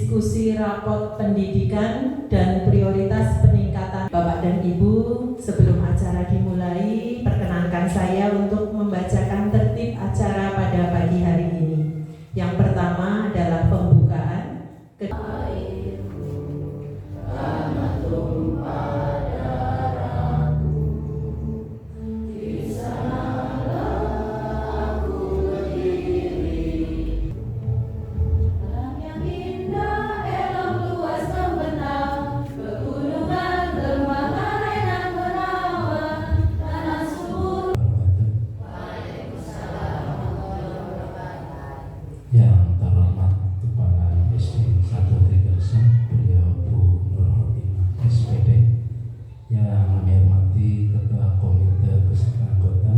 diskusi rapot pendidikan dan prioritas peningkatan. Bapak dan Ibu, sebelum acara dimulai, perkenankan saya untuk membacakan tertib acara pada pagi hari ini. Yang pertama adalah pembukaan. Yang terhormat Kepala SD 1 Trigarso, beliau Bu Nur Khotimah SPD. Yang kami hormati Ketua Komite beserta anggota,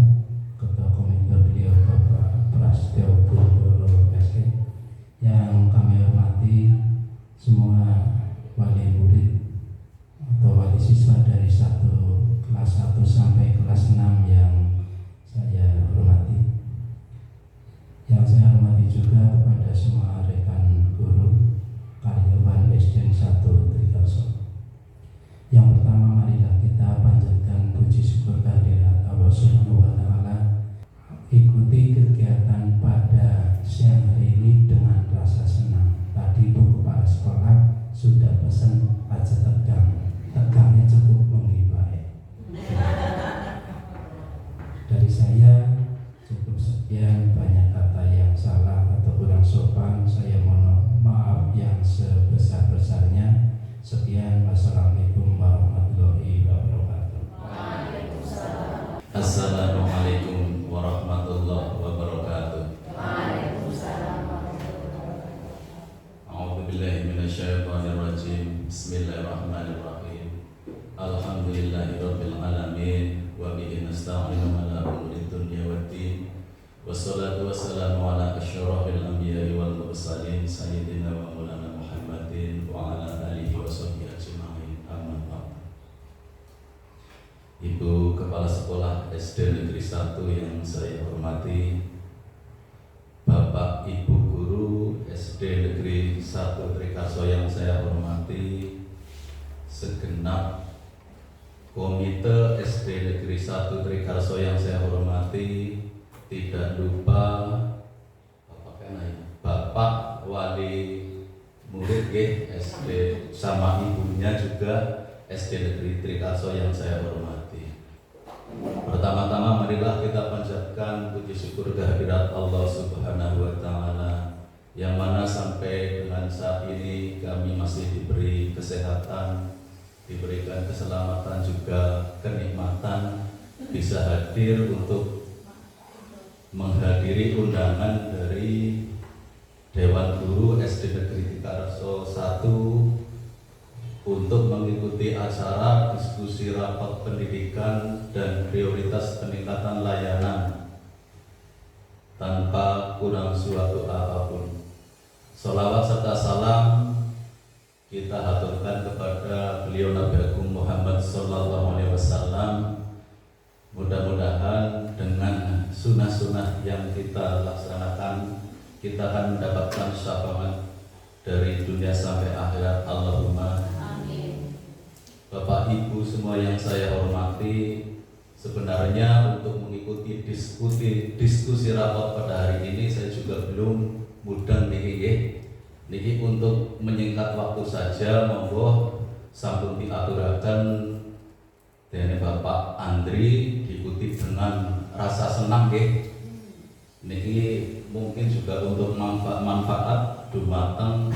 Ketua Komite beliau Bapak Prasetyo Bundoro SE. Yang kami hormati semua wali murid atau wali siswa dari kelas 1 sampai kelas 6 yang saya hormati. Yang saya hormati juga kepada semua rekan guru karyawan SD 1 Trigarso. Yang pertama, marilah kita panjatkan puji syukur kehadirat Allah Subhanahu wa Ta'ala. Ikuti kegiatan pada siang hari ini dengan rasa senang. Tadi Bu Kepala Sekolah sudah pesan aja tegang, tegangnya cukup menghibah. Dari saya cukup sekian. Banyak kata yang salah atau kurang sopan, saya mohon maaf yang sebesar-besarnya. Sekian, wassalamualaikum warahmatullahi wabarakatuh. Waalaikumsalam. Assalamualaikum warahmatullahi wabarakatuh. Waalaikumsalam. A'udzubillahi minasyaitonirrajim. Bismillahirrahmanirrahim. Alhamdulillahirabbil alamin wa bihi nasta'inu ala umuri dunya waddin. Wassalatu wassalamu ala asyrafil anbiya'i wal mursalin sayyidina wa maulana Muhammadin wa ala alihi wa sahbihi ajma'in. Amma ba'd. Ibu Kepala Sekolah SD Negeri 1 yang saya hormati, Bapak Ibu Guru SD Negeri 1 Trigarso yang saya hormati, segenap Komite SD Negeri 1 Trigarso yang saya hormati, tidak lupa Bapak Wali Murid SD sama ibunya juga SD Negeri Trigarso yang saya hormati. Pertama-tama marilah kita panjatkan puji syukur kehadirat Allah Subhanahu wa Ta'ala, yang mana sampai dengan saat ini kami masih diberi kesehatan, diberikan keselamatan juga kenikmatan bisa hadir untuk menghadiri undangan dari Dewan Guru SD Negeri Trigarso 1 untuk mengikuti acara diskusi rapat pendidikan dan prioritas peningkatan layanan tanpa kurang suatu apapun. Sholawat serta salam kita haturkan kepada beliau Nabi Agung Muhammad Sallallahu Alaihi Wasallam. Mudah-mudahan dengan sunnah-sunnah yang kita laksanakan, kita akan mendapatkan syafaat dari dunia sampai akhirat. Allahumma amin. Bapak Ibu semua yang saya hormati, sebenarnya untuk mengikuti diskusi rapat pada hari ini saya juga belum mudeng niki untuk menyingkat waktu saja, monggo sampun diaturaken dene Bapak Andri diikuti dengan rasa senang nggih. Niki mungkin juga untuk manfaat dumateng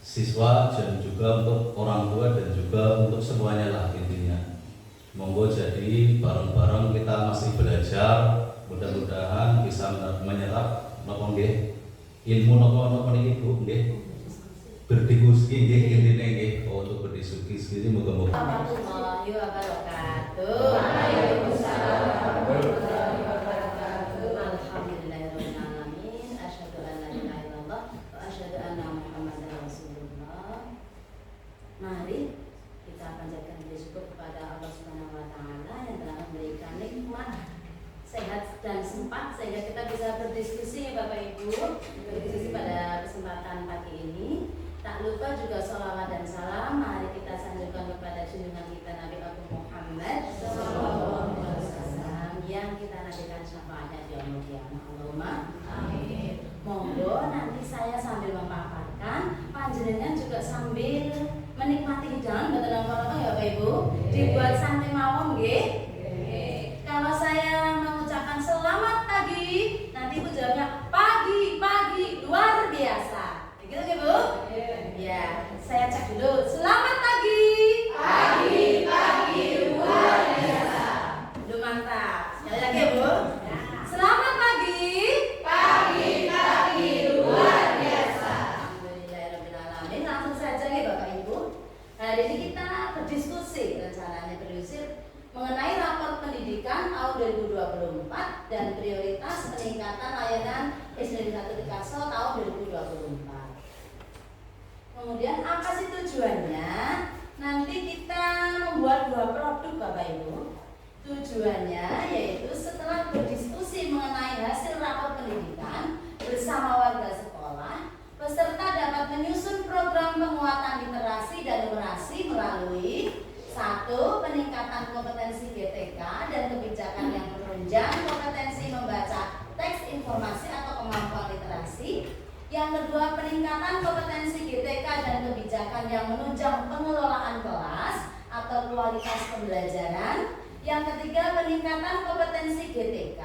siswa dan juga untuk orang tua dan juga untuk semuanya lah intinya. Monggo jadi bareng-bareng kita masih belajar, mudah-mudahan bisa menyerap napa nggih ilmu napa niki Bu nggih. Berdiskusi nggih intine nggih, untuk berdiskusi ini moga-moga. Warahmatullahi wabarakatuh. Waalaikumsalam warahmatullahi wabarakatuh. Alhamdulillahirabbil alamin. Asyhadu an la ilaha illallah wa asyhadu anna Muhammadar Rasulullah. Mari kita panjatkan puji syukur kepada Allah Subhanahu wa Ta'ala yang telah memberikan nikmat, sehat dan sempat sehingga kita bisa berdiskusi ya Bapak Ibu, berdiskusi pada kesempatan pagi ini. Tak Tak lupa juga sholawat dan salam mari kita sanjungkan kepada junjungan kita Nabi Abu Muhammad Sallallahu Alaihi Wasallam yang kita nantikan syafaatnya di yaumul qiyamah. Allahumma amin. Monggo nanti saya sambil memaparkan, panjenengan juga sambil menikmati hidangan betul nongkrong ya Bapak Ibu. Dibuat santai mawon nggih. Kalau saya mengucapkan selamat pagi, nanti Ibu jawabnya pagi luar biasa. Gitu ya Bu? Ya, saya cek dulu. Selamat pagi. Pagi luar biasa. Lu mantap. Sekali lagi ya Bu. Selamat pagi. Pagi luar biasa. Alhamdulillahirobbilalamin. Langsung saja nih Bapak Ibu. Hari ini kita berdiskusi rencananya mengenai rapor pendidikan tahun 2024 dan prioritas peningkatan layanan SD 1 Picasso tahun 2024. Kemudian apa sih tujuannya? Nanti kita membuat 2 produk Bapak Ibu. Tujuannya yaitu setelah berdiskusi mengenai hasil rapor pendidikan bersama warga sekolah, peserta dapat menyusun program penguatan literasi dan numerasi melalui 1. Peningkatan kompetensi GTK dan kebijakan yang menunjang kompetensi membaca teks informasi atau kemampuan literasi. Yang kedua, peningkatan kompetensi GTK dan kebijakan yang menunjang pengelolaan kelas atau kualitas pembelajaran. Yang ketiga, peningkatan kompetensi GTK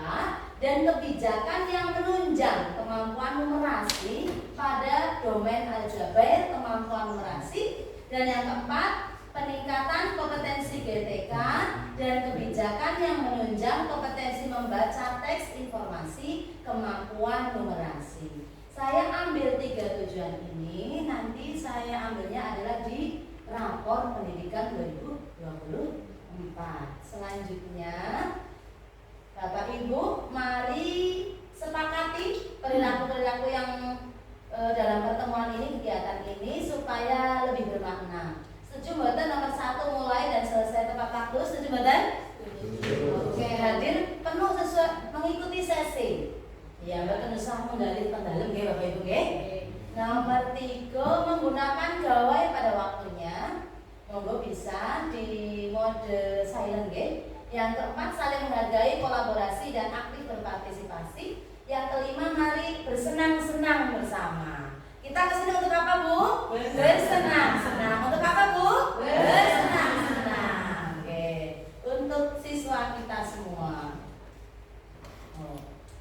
dan kebijakan yang menunjang kemampuan numerasi pada domain aljabar kemampuan numerasi. Dan yang keempat, peningkatan kompetensi GTK dan kebijakan yang menunjang kompetensi membaca teks informasi kemampuan numerasi. Saya ambil 3 tujuan ini, nanti saya ambilnya adalah di rapor pendidikan 2024. Selanjutnya, Bapak Ibu, mari sepakati perilaku-perilaku yang dalam pertemuan ini, kegiatan ini supaya lebih bermakna. Setuju mboten? Nomor 1 mulai dan selesai tepat waktu. Setuju mboten? Oke, hadir penuh sesuai mengikuti sesi. Ya, mboten usah mendalilkan dalam nggih Bapak Ibu nggih. Nomor 3 menggunakan gawai pada waktunya. Monggo bisa di mode silent nggih. Yang keempat, saling menghargai, kolaborasi dan aktif berpartisipasi. Yang kelima, mari bersenang-senang bersama. Kita kesini untuk apa Bu? Bersenang-senang. Untuk apa Bu? Bersenang-senang. Oke. Untuk siswa kita semua.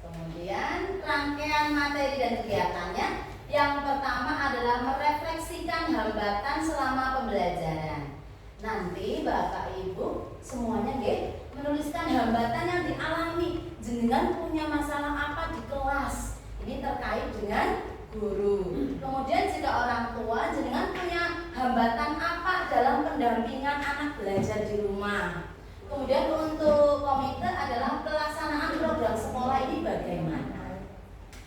Kemudian rangkaian materi dan kegiatannya. Yang pertama adalah merefleksikan hambatan selama pembelajaran. Nanti Bapak Ibu semuanya nggih menuliskan hambatan yang dialami. Jenengan punya masalah apa di kelas? Ini terkait dengan guru. Kemudian jika orang tua jenengan punya hambatan apa dalam pendampingan anak belajar di rumah. Kemudian untuk komite adalah pelaksanaan program sekolah ini bagaimana.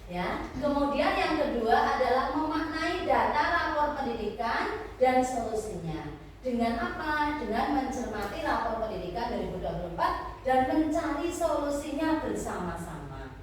Ya. Kemudian yang kedua adalah memaknai data rapor pendidikan dan solusinya. Dengan apa? Dengan mencermati rapor pendidikan 2024 dan mencari solusinya bersama-sama.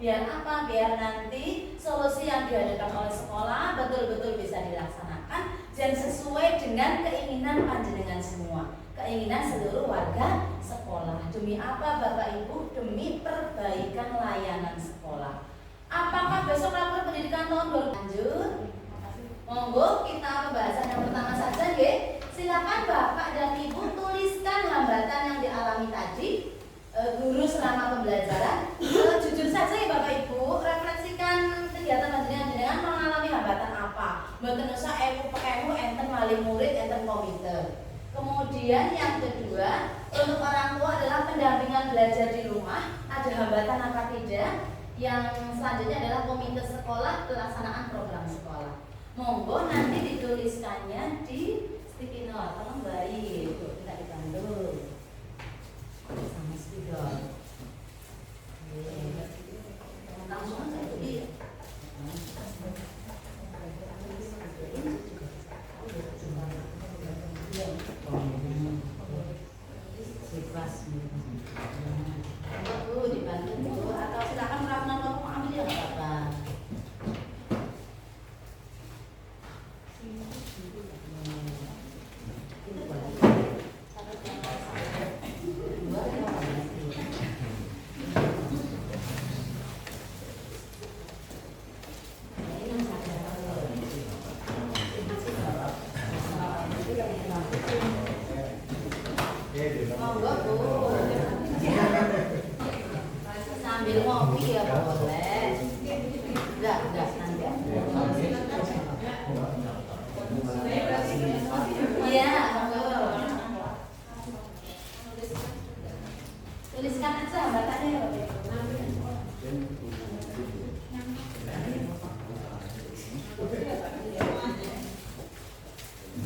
Biar apa? Biar nanti solusi yang dihadirkan oleh sekolah betul-betul bisa dilaksanakan dan sesuai dengan keinginan panjenengan semua, keinginan seluruh warga sekolah. Demi apa Bapak Ibu? Demi perbaikan layanan sekolah. Apakah besok rapor pendidikan tahun 2000? Lanjut. Monggo kita pembahasan yang pertama saja nggih. Silakan Bapak dan Ibu tuliskan hambatan yang dialami tadi guru selama pembelajaran. Jujur saja ya Bapak Ibu, refleksikan kegiatan panjenengan mengalami hambatan apa. Mboten usah emu enten wali murid enten komite. Kemudian yang kedua, untuk orang tua adalah pendampingan belajar di rumah, ada hambatan apa tidak? Yang selanjutnya adalah komite sekolah, pelaksanaan program sekolah. Monggo nanti dituliskannya di sticky note. Tolong baik, kita dibantu sama spidol. Langsung aja jadi. Dibantu dulu atau silakan Rafna mau ambil ya nggak apa-apa.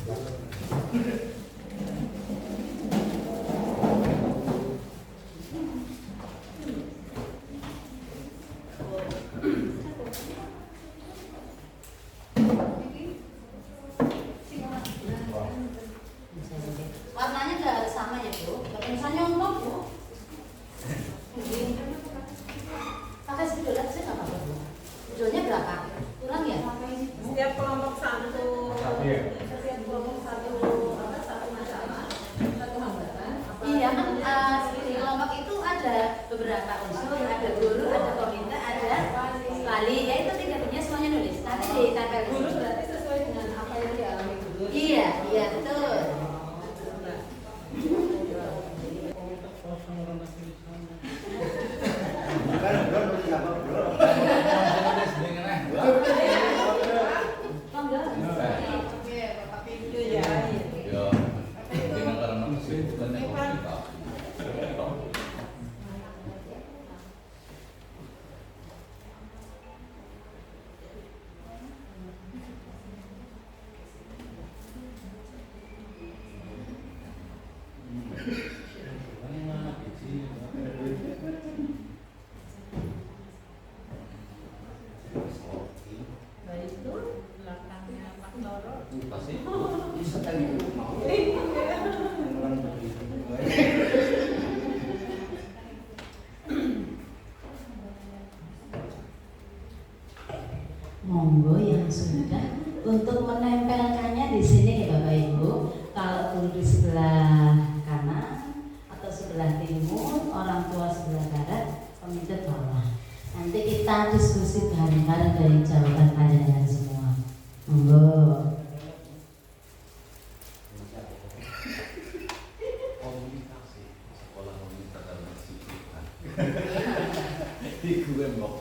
Warnanya nggak harus sama ya Bu. Kalau misalnya nyontok Bu, pakai spidol aja nggak apa-apa Bu. Spidolnya berapa? Kurang ya? Setiap kelompok satu masalah, satu hambatan. Iya kan di kelompok itu ada beberapa unsur, ada guru, ada komite, ada wali. Ya itu tiga-tiganya semuanya nulis. Nanti ditempel. Guru berarti sesuai dengan apa yang dialami guru. Iya, iya betul. Ya, dengan karena kesibukan yang kita. Pasti. Monggo yang sudah untuk menempelkannya di sini ya Bapak Ibu. Kalau guru di sebelah kanan atau sebelah timur, orang tua sebelah barat, komite bawah. Nanti kita diskusi bareng-bareng dari jawaban kalian semua. Monggo. Komunikasi sekolah komunitas dan masjid. Di gue mau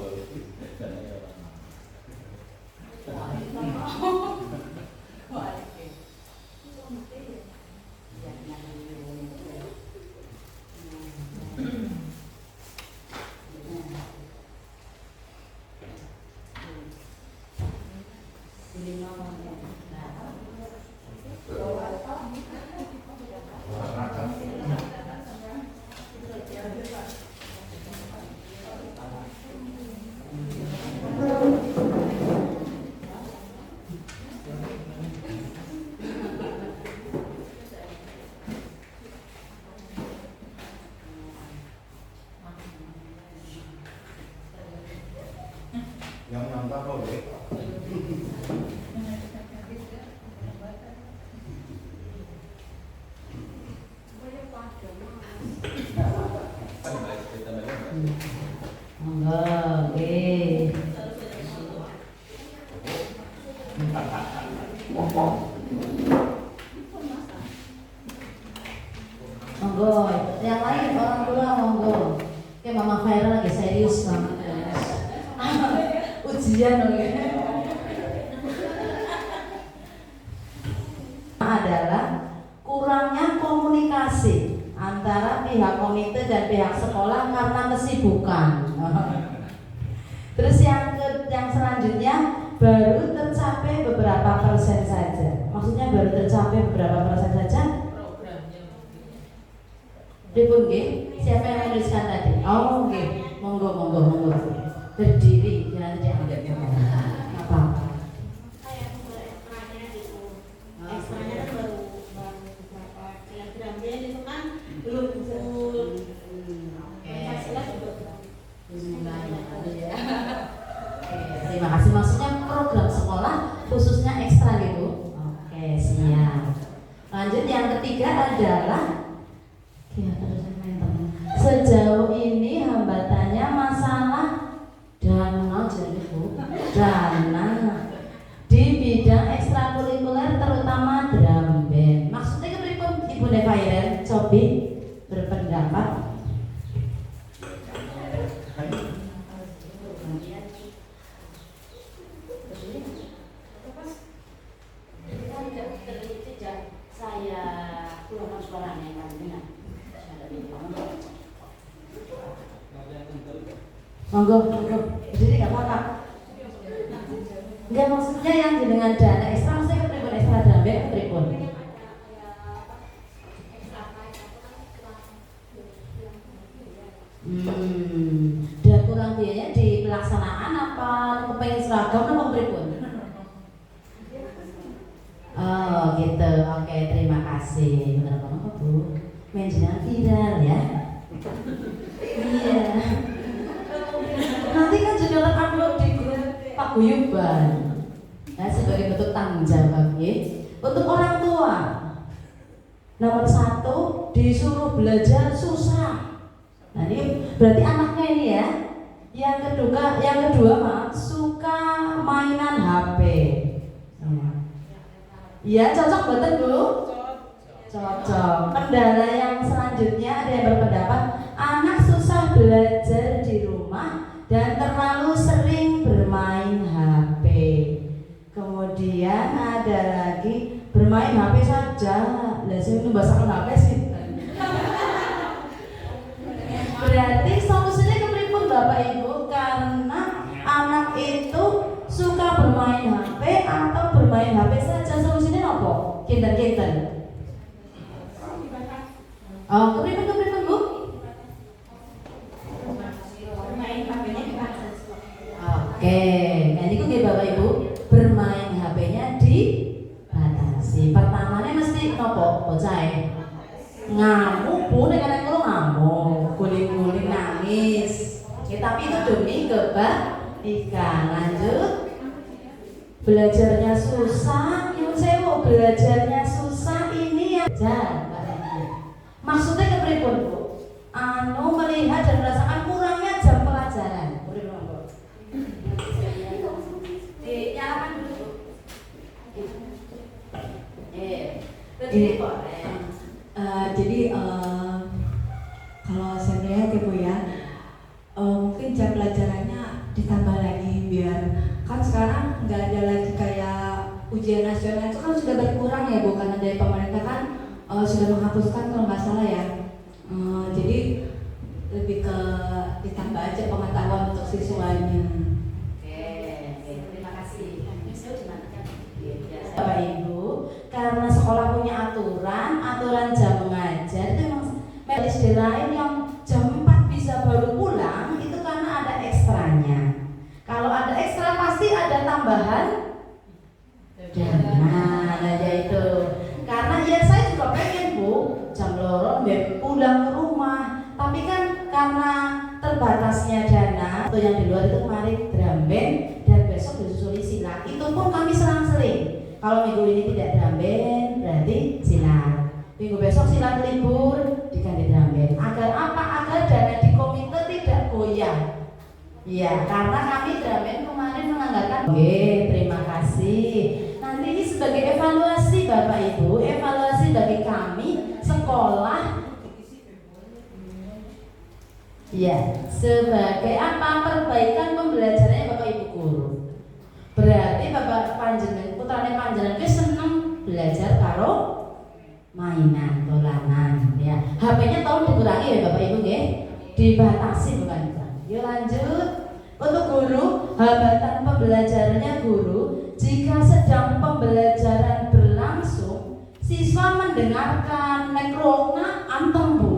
yang nambah boleh. Monggo, oke. Monggo, yang lain orang tua monggo. Oke, Mama Khaira lagi serius banget. Ujian loh ya. Adalah kurangnya komunikasi antara pihak komite dan pihak sekolah karena kesibukan. Terus yang selanjutnya baru tercapai beberapa persen saja. Maksudnya baru tercapai beberapa persen saja. Dipun nggih, siapa yang menuliskan tadi? Oh nggih, monggo. Berdiri, jangan diambil. Apa? Ekstranya kan baru beberapa kilogram itu kan belum full. Hasilnya juga Terima kasih. Maksudnya program sekolah khususnya ekstra gitu. Oke, siap. Lanjut yang ketiga adalah sejauh ini hambatannya masalah dana di bidang ekstrakurikuler terutama drum band. Maksudnya kepripun Ibu Nevairen Cobi berpendapat? Saya keluarkan suaranya yang benar. Monggo. Jadi nggak apa-apa. Enggak, maksudnya yang dengan dana ekstra, maksudnya kepribun ekstra drum band kepribun. Oh gitu, oke terima kasih. Benar apa Bu? Menjenengan viral ya. Iya. Nanti kan juga upload di grup Paguyuban. Nah, sebagai bentuk tanggung jawab ya. Untuk orang tua, nomor 1 disuruh belajar susah. Nah ini berarti anaknya ini ya. Yang kedua maaf, suka mainan HP. Ya cocok betul Bu? Cocok. Kendala yang selanjutnya ada yang berpendapat anak susah belajar di rumah dan terlalu sering bermain HP. Kemudian ada lagi bermain HP saja. Lah sing numbasaken HP sih. Berarti solusinya kepripun Bapak Ibu? Karena anak itu suka bermain HP atau bermain HP saja, solusinya apa? Kinten-kinten. Oh, kepripun Bu? Bermain HP-nya dibatasi. Oke, nah ini nggih Bapak Ibu, bermain HP-nya dibatasi. Pertamanya mesti nopo bocah ngamuk Bu, nek anak kula ngamuk, guling-guling nangis. Ya, tapi itu demi kebaikan. Lanjut. Belajarnya susah, nyuwun sewu, belajarnya susah ini ya. Maksudnya kepripun Bu? Melihat dan merasakan kurangnya jam pelajaran. Kepripun Bu? Nyalakan dulu. Jadi kalau saya melihat ya Bu ya, mungkin jam pelajarannya ditambah lagi biar kan sekarang nggak ada lagi kayak ujian nasional itu kan sudah berkurang ya Bu, karena dari pemerintah kan sudah menghapuskan kalau nggak salah ya. Jadi lebih ke ditambah aja pengetahuan untuk siswanya. Oke, terima kasih. Bapak Ibu, karena sekolah punya aturan jam mengajar itu memang SD lain yang jam 4 bisa baru pulang itu karena ada ekstranya. Kalau ada ekstra pasti ada tambahan dana. Nah yaitu karena ya saya juga pengen Bu jam lorong biar pulang ke rumah, tapi kan karena terbatasnya dana atau yang di luar itu kemarin drum band dan besok disusuli silat, itu pun kami selang-seling. Kalau minggu ini tidak drum band berarti silat, minggu besok silat libur diganti drum band. Agar apa? Agar dana di komite tidak goyah. Iya, karena kami drum band kemarin menganggarkan. Oke, terima kasih. Nanti ini sebagai evaluasi Bapak Ibu, evaluasi bagi kami sekolah. Ya, sebagai apa? Perbaikan pembelajarannya Bapak Ibu guru. Berarti Bapak panjenengan putrane panjenengan ki seneng belajar karo mainan, dolanan ya. HP-nya tolong dikurangi ya Bapak Ibu nggih. Dibatasi bukan dikurangi. Yuk lanjut. Untuk guru, hambatan pembelajarannya guru jika sedang pembelajaran berlangsung, siswa mendengarkan nekrona anteng Bu.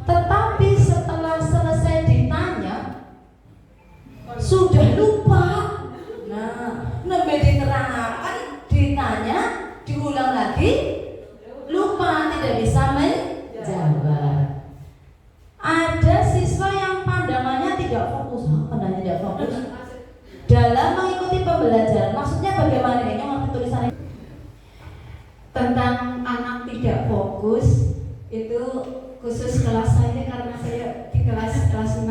Tetapi setelah selesai ditanya sudah lupa. Nah, nembe diterangkan, ditanya, diulang lagi, lupa, tidak bisa menjawab. Ada siswa yang pandangannya tidak fokus, pandangannya tidak fokus dalam mengikuti pembelajaran. Maksudnya bagaimana ini? Waktu tulisannya tentang anak tidak fokus itu khusus kelas saya karena saya di kelas 6.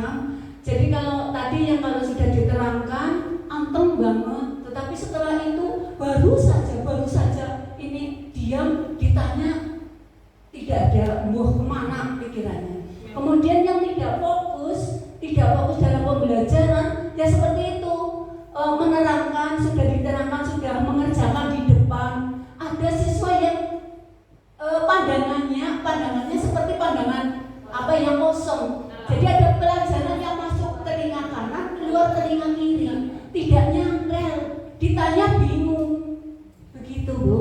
Jadi kalau tadi yang kalau sudah diterangkan anteng banget, tetapi setelah itu baru saja ini diam, ditanya tidak ada buah kemana pikirannya. Kemudian yang tidak fokus dalam pembelajaran ya seperti itu, menerangkan, sudah diterangkan, sudah mengerjakan di depan. Ada siswa yang pandangannya seperti pandangan apa yang kosong. Jadi ada pelajaran yang masuk telinga kanan, keluar telinga kiri, tidak nyangkel, ditanya bingung. Begitu Bu.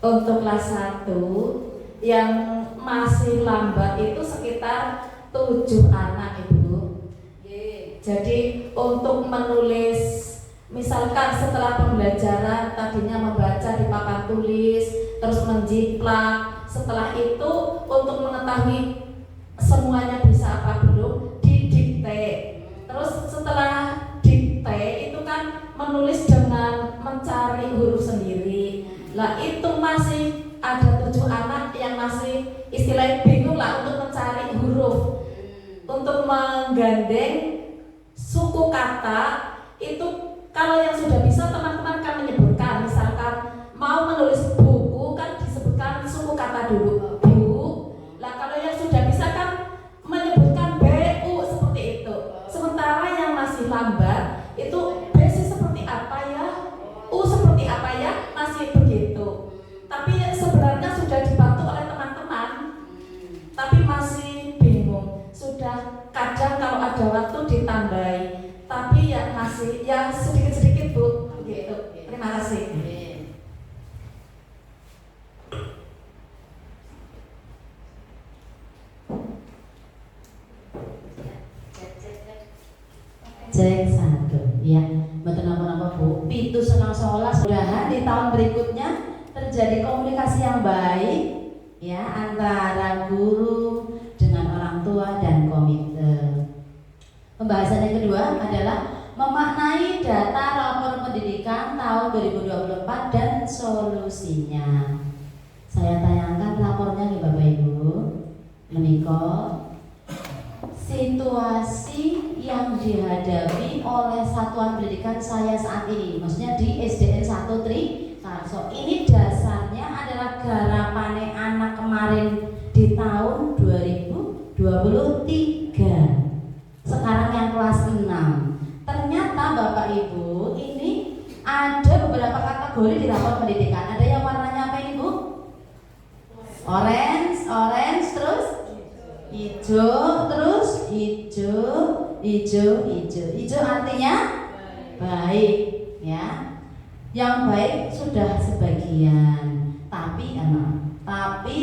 Untuk kelas 1 yang masih lambat itu sekitar 7 anak Ibu. Jadi untuk menulis, misalkan setelah pembelajaran tadinya membaca di papan terus menjiplak. Setelah itu untuk mengetahui semuanya bisa apa belum, didikte. Terus setelah dikte itu kan menulis dengan mencari huruf sendiri. Lah itu masih ada 7 anak yang masih istilahnya bingung lah untuk mencari huruf, untuk menggandeng suku kata itu. Kalau yang sudah bisa teman-teman kan menyebutkan, misalkan mau menulis buku kan disebutkan suku kata dulu, bu. Lah kalau yang sudah bisa kan menyebutkan bu seperti itu. Sementara yang masih lambat itu b seperti apa ya, u seperti apa ya, masih begitu. Tapi sebenarnya sudah dibantu oleh teman-teman, tapi masih bingung. Sudah kadang kalau ada waktu ditambahi, tapi ya masih ya sedikit-sedikit Bu gitu. Terima kasih. Cek 1 ya, betul apa Bu. Pitu senang sekolah. Mudah-mudahan di tahun berikutnya terjadi komunikasi yang baik ya antara guru dengan orang tua dan komite. Pembahasan yang kedua adalah memaknai data rapor pendidikan tahun 2024 dan solusinya. Saya tayangkan rapornya nih Bapak Ibu. Menika situasi yang dihadapi oleh satuan pendidikan saya saat ini, maksudnya di SDN 1 Trikarso. Ini dasarnya adalah garapane anak kemarin di tahun 2023. Sekarang yang kelas 6. Ternyata Bapak Ibu ini ada beberapa kategori di rapor pendidikan. Ada yang warnanya apa ini Bu? Orange, terus hijau, terus hijau. Hijau artinya baik ya. Yang baik sudah sebagian. Tapi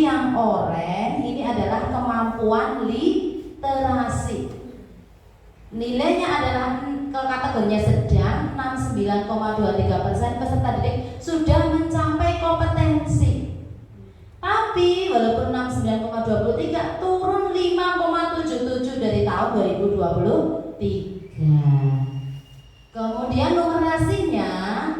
yang orange ini adalah kemampuan literasi. Nilainya adalah ke kategorinya sedang 69,23%. Peserta didik sudah mencapai kompetensi. Tapi walaupun 69,23 turun 5,77 dari tahun 2023. Kemudian numerasinya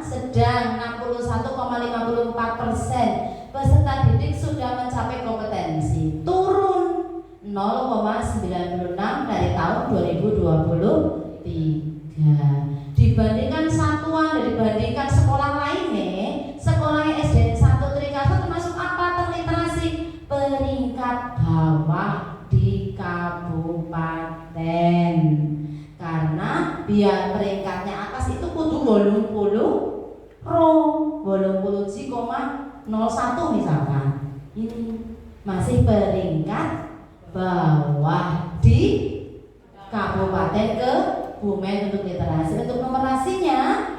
sedang 61,54%. Peserta didik sudah mencapai kompetensi, turun 0,96 dari tahun 2023. Dibandingkan satuan, dibandingkan sekolah lainnya, sekolahnya SDN 1 Trikarso termasuk apa literasi? Peringkat bawah di kabupaten. Karena biar peringkatnya atas itu kudu 80,01 misalkan. Ini masih peringkat bawah di Kabupaten Kebumen untuk literasi. Untuk numerasinya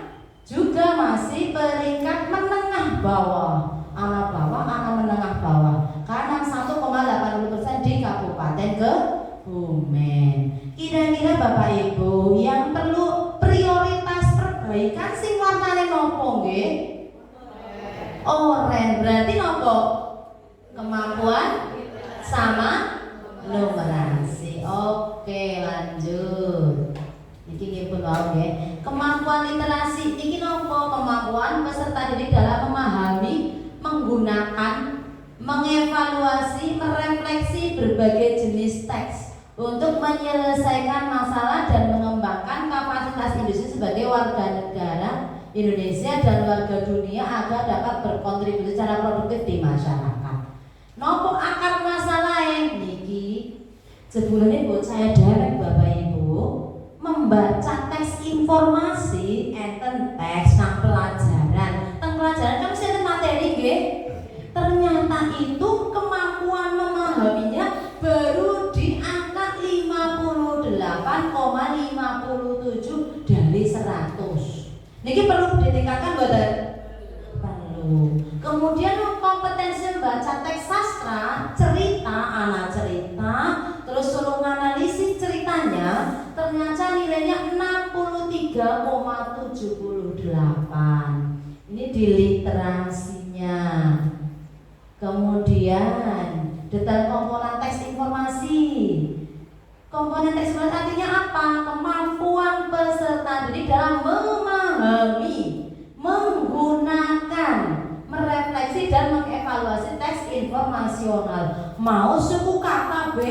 juga masih peringkat menengah bawah, anak bawah, anak menengah bawah. Karena 1,80% di Kabupaten Kebumen. Kira-kira Bapak Ibu yang perlu prioritas perbaikan sing warnane nopo nggih? Oranye. Berarti nopo? Kemampuan sama numerasi. Oke, lanjut. Niki nggih pun wae nggih. Kemampuan literasi iki nopo? Kemampuan peserta didik dalam memahami, menggunakan, mengevaluasi, merefleksi berbagai jenis teks untuk menyelesaikan masalah dan mengembangkan kapasitas industri sebagai warga negara Indonesia dan warga dunia agar dapat berkontribusi secara produktif di masyarakat. Nopo akar masalahnya niki sebelumnya buat saya derek Bapak Ibu membaca teks informasi enten teks nang pelajaran. Teng pelajaran kan mesti ada materi nggih. Ternyata itu kemampuan memahaminya baru di angka 58,57 dari 100. Niki perlu ditingkatkan mboten? Perlu. Kemudian kompetensi membaca teks sastra, cerita, anak cerita, terus suruh analisis ceritanya, ternyata nilainya 63,78. Ini di literasinya. detail komponen teks informasi. Komponen teks informasi artinya apa? Kemampuan peserta didik dalam memahami, menggunakan, merefleksi dan mengevaluasi teks informasional. Mau suku kata B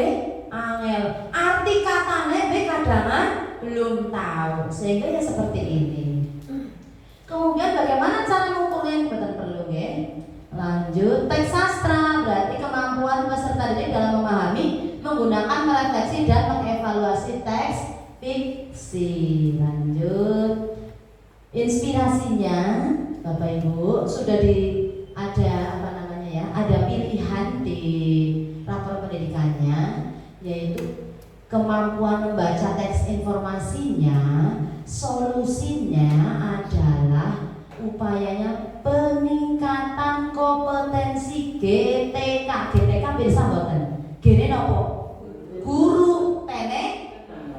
angel, arti katanya B kadang belum tahu, sehingga ya seperti ini. Kemudian bagaimana cara mengukurnya? Betul perlu ya. Lanjut, teks sastra berarti kemampuan peserta didik dalam memahami, menggunakan, merefleksi dan mengevaluasi teks fiksi. Lanjut, inspirasinya Bapak Ibu sudah ada pilihan di rapor pendidikannya, yaitu kemampuan membaca teks informasinya, solusinya adalah upayanya peningkatan kompetensi GTK. GTK bisa mboten? Gene nopo? Guru,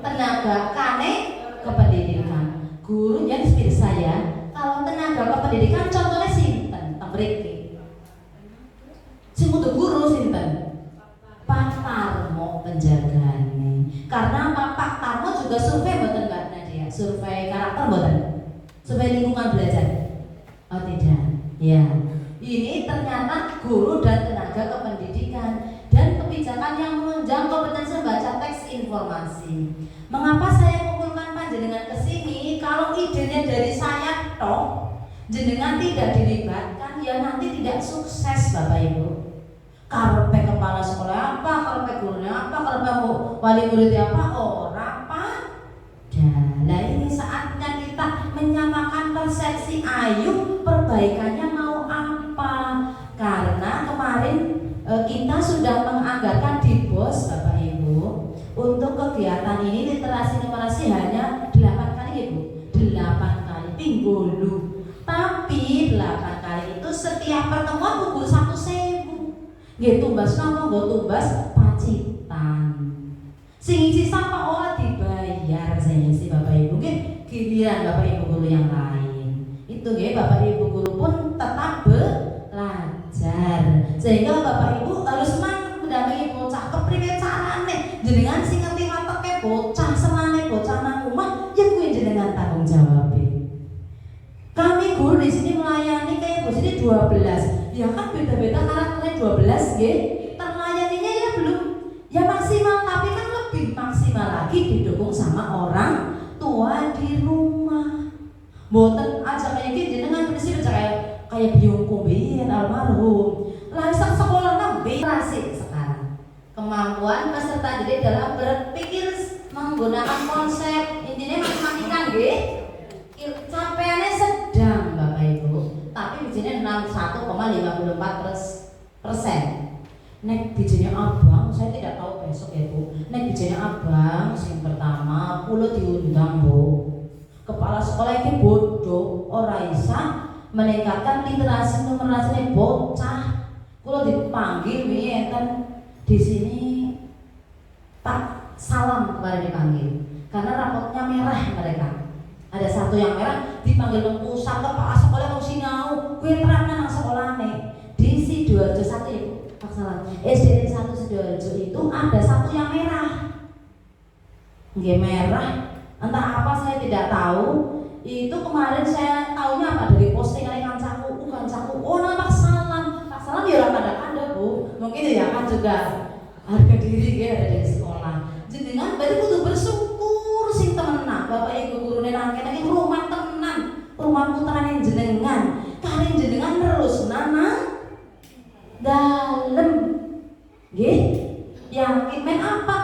tenaga kependidikan. Guru yang seperti saya. Kalau tenaga kependidikan contohnya sinten? Mriki. Sing untuk guru sinten? Pak Tarmo penjagane. Karena Pak Tarmo juga survei mboten Mbak Nadia? Survei karakter mboten? Survei lingkungan belajar? Oh tidak. Ya. Ini ternyata guru dan tenaga kependidikan dan kebijakan yang menunjang kompetensi membaca teks informasi. Mengapa saya kumpulkan panjenengan ke sini? Kalau idenya dari saya toh, jenengan tidak dilibatkan, ya nanti tidak sukses Bapak Ibu. Karepe kepala sekolah apa, karepe gurunya apa, karepe wali muridnya apa, orang apa. Nah ini saatnya kita menyamakan persepsi. Ayo perbaikannya mau apa? Karena kemarin kita sudah menganggarkan di BOS Bapak Ibu untuk kegiatan ini literasi numerasi hanya 8 kali Ibu, 8 kali pinggulu. Tapi 8 kali itu setiap pertemuan pukul 1.000. Nggih tumbas napa nggo tumbas pacitan. Sing isi sapa ora dibayar saya si Bapak Ibu nggih giliran Bapak Ibu guru yang lain. Itu nggih Bapak Ibu guru pun tetap belajar. Sehingga Bapak Ibu harus mendampingi bocah kepriwe carane. Jenengan sing ngerti wateke bocah senane bocah nang omah ya kuwi jenengan tanggung jawab. Kami guru di sini melayani kayak Bu sini 12. Ya kan beda-beda karakternya 12 nggih. Terlayaninya ya belum ya maksimal, tapi kan lebih maksimal lagi didukung sama orang tua di rumah. Mboten aja kayak gini jenengan prinsip kayak biungku biyen almarhum. Lah sekolah nembe klasik sekarang. Kemampuan peserta didik dalam berpikir menggunakan konsep intinya matematika nggih. Capaiannya sedang Bapak Ibu, tapi bijinya 61,54%. Nek bijinya abang, saya tidak tahu besok ya Bu. Nek bijinya abang, yang pertama, kulo diundang Bu. Kepala sekolah ini bodoh, ora isa meningkatkan literasi numerasi bocah. Kulo dipanggil nih, kan di sini Pak Salam kemarin dipanggil, karena rapotnya merah mereka. Ada satu yang merah dipanggil nang pusat kepala sekolah kok sinau kuwi terangna nang sekolahne di Sidoarjo 1 ya Pak Salam. SD 1 Sidoarjo itu ada satu yang merah. Nggih merah. Entah apa saya tidak tahu. Itu kemarin saya tahunya apa dari postingan kancaku, oh nama Pak Salam. Pak Salam ya ora kada-kada Bu. Mungkin ya kan juga harga diri ya ada di sekolah. Jenengan berarti kudu bersyukur sing temenan Bapak Ibu gurune nang kene iki rumah temenan, rumah putrane jenengan. Kali jenengan terus nana dalem. Nggih. Yakin men apa?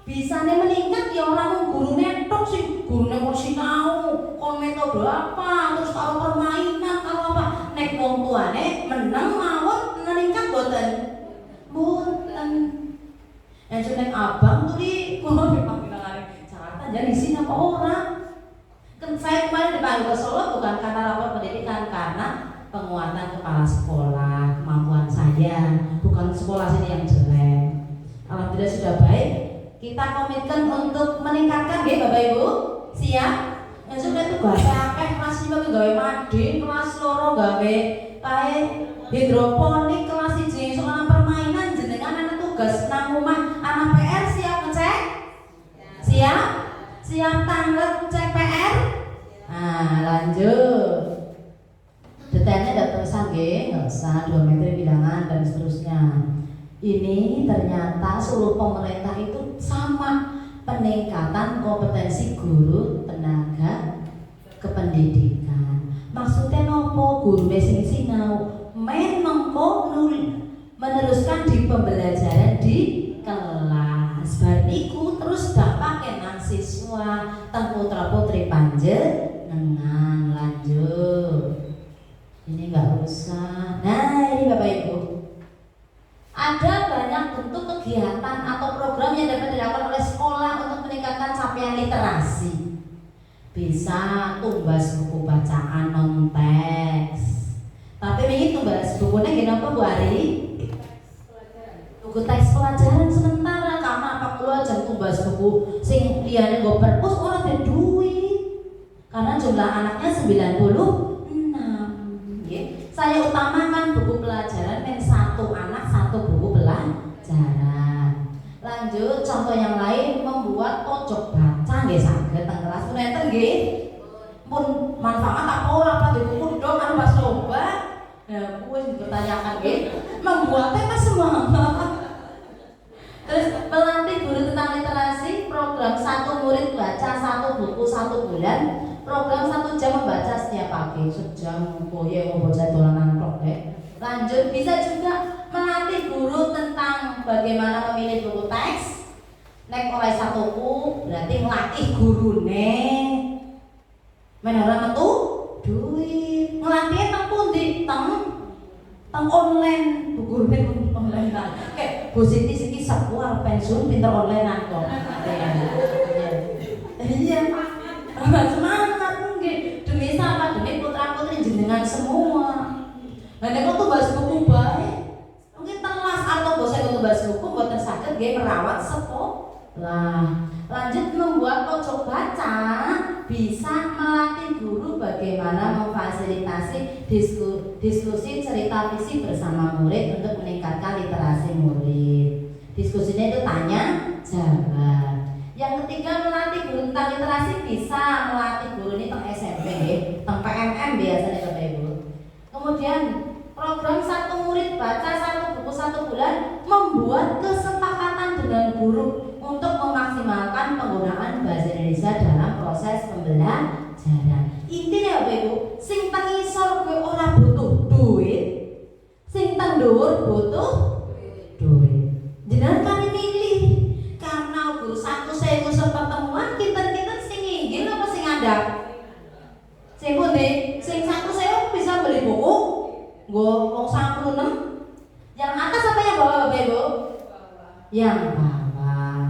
Bisane meningkat ya orang gurune tok sing gurune kok sinau, kon metode apa, terus karo permainan karo apa. Nek wong tuane meneng mawon meningkat boten. Boten. Yang nek abang tuh di kulo dipanggilane Jakarta jadi sini apa orang? Kan saya kemarin dipanggil ke Solo bukan karena rapor pendidikan, karena penguatan kepala sekolah, kemampuan saya, bukan sekolah sini yang jelek. Alhamdulillah sudah baik. Kita komitmen untuk meningkatkan ya Bapak Ibu. Siap? Yang sudah tugas akeh kelas 5 gawe mading, kelas loro gawe kae hidroponik, kelas 1 soal permainan jenengan anak tuh Siap tanggap cek PR? Nah, lanjut. Detailnya ada tulisan nggak usah 2 meter bilangan dan seterusnya. Ini ternyata seluruh pemerintah itu sama, peningkatan kompetensi guru tenaga kependidikan. Maksudnya nopo guru sing sinau memang kok meneruskan di pembelajaran di kelas. Bar iku terus dampake nang siswa teng putra-putri panjenengan. Lanjut. Ini nggak usah. Nah, ini Bapak Ibu. Ada banyak bentuk kegiatan atau program yang dapat dilakukan oleh sekolah untuk meningkatkan capaian literasi. Bisa tumbas buku bacaan non teks. Tapi ini tumbas bukunya gimana Bu Ari? Buku teks pelajaran sementara karena apa keluar jam tumbas buku sing liyane nggo perpus ora ada duit. Karena jumlah anaknya 96. Saya utamakan buku pelajaran men 1 anak 1 buku pelajaran. Lanjut contoh yang lain, membuat pojok baca nggih saged teng kelas punten nggih. Pun manfaat apa ora apa di buku dong kan pas coba. Nah, kuwi dipertanyakan nggih. Membuatnya pas semangat. Terus melatih guru tentang literasi, program 1 murid baca 1 buku 1 bulan. Program 1 jam membaca setiap pagi, sejam koye membaca dolanan tok deh. Lanjut bisa juga melatih guru tentang bagaimana memilih buku teks. Nek oleh 1 buku berarti melatih gurune. Men ora metu duit. Melatih teng pundi? Teng online, gurune online ta. Kayak Bu Siti iki sepuh arep pensiun pinter online kok. Iya. Semangat nggih demi siapa? Demi putra-putri jenengan semua. Lah nek kok tumbas buku bae, mungkin telas atau bosen tumbas buku mboten saged nggih merawat sekolah. Lanjut membuat pojok baca, bisa melatih guru bagaimana memfasilitasi diskusi cerita visi bersama murid untuk meningkatkan literasi murid. Diskusinya itu tanya jawab. Yang ketiga, melatih guru tentang literasi, bisa melatih guru ini tentang SMP, tentang PMM biasanya Bapak Ibu. Kemudian program 1 murid baca 1 buku 1 bulan, membuat kesepakatan dengan guru untuk memaksimalkan penggunaan bahasa Indonesia dalam proses pembelajaran. Intinya Bapak Ibu, sing teng ngisor kowe ora butuh duit, sing teng dhuwur butuh duit. Jenengan kan milih. Karena guru 1.000 sepertemuan kinten-kinten sing inggil apa sing andhap? Sing pundi? Sing 1.000 bisa beli buku nggo wong 96. Yang atas apa yang bawah Bapak Ibu? Yang bawah.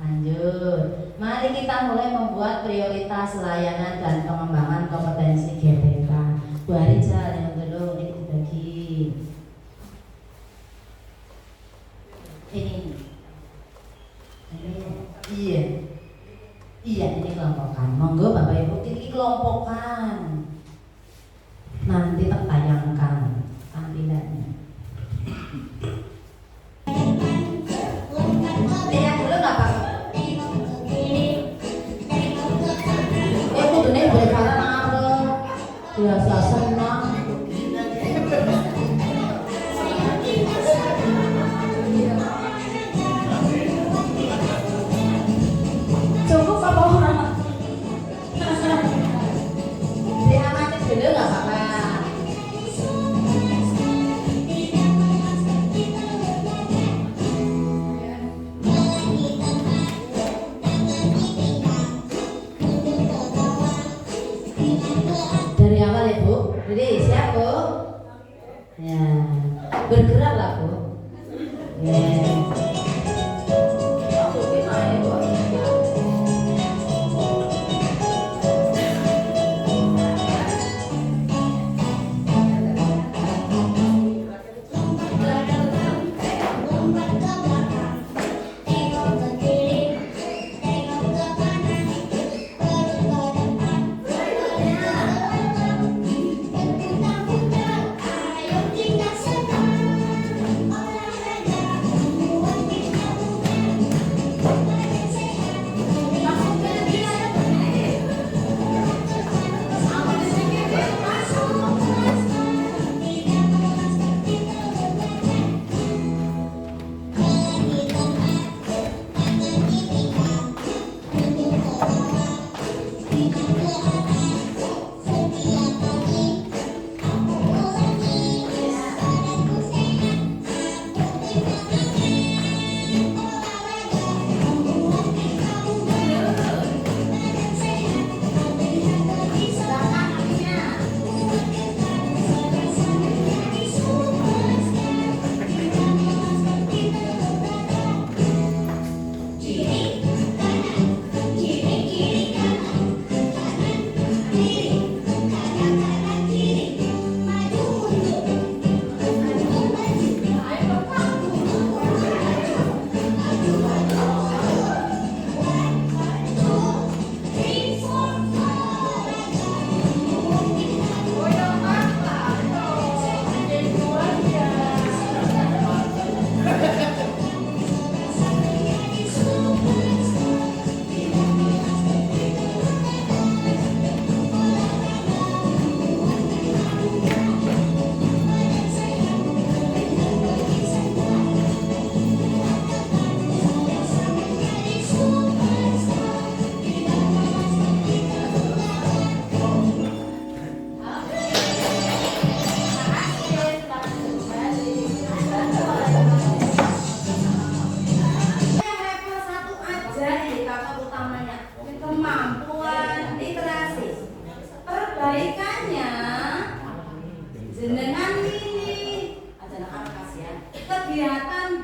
Lanjut. Mari kita mulai membuat prioritas layanan dan pengembangan kompetensi GPK. Bu Arija yang dulu ini dibagi. Ini. Iya ini kelompokan. Monggo Bapak Ibu ini kelompokan. Nanti tak tayangkan tampilannya. Lihat dulu nggak Pak? Kudune boleh kata apa? Biasa senang. Cukup apa orang? Diamati dulu nggak apa-apa. Dari awal ya Bu. Jadi siap Bu? Ya, bergerak lah Bu. Ya.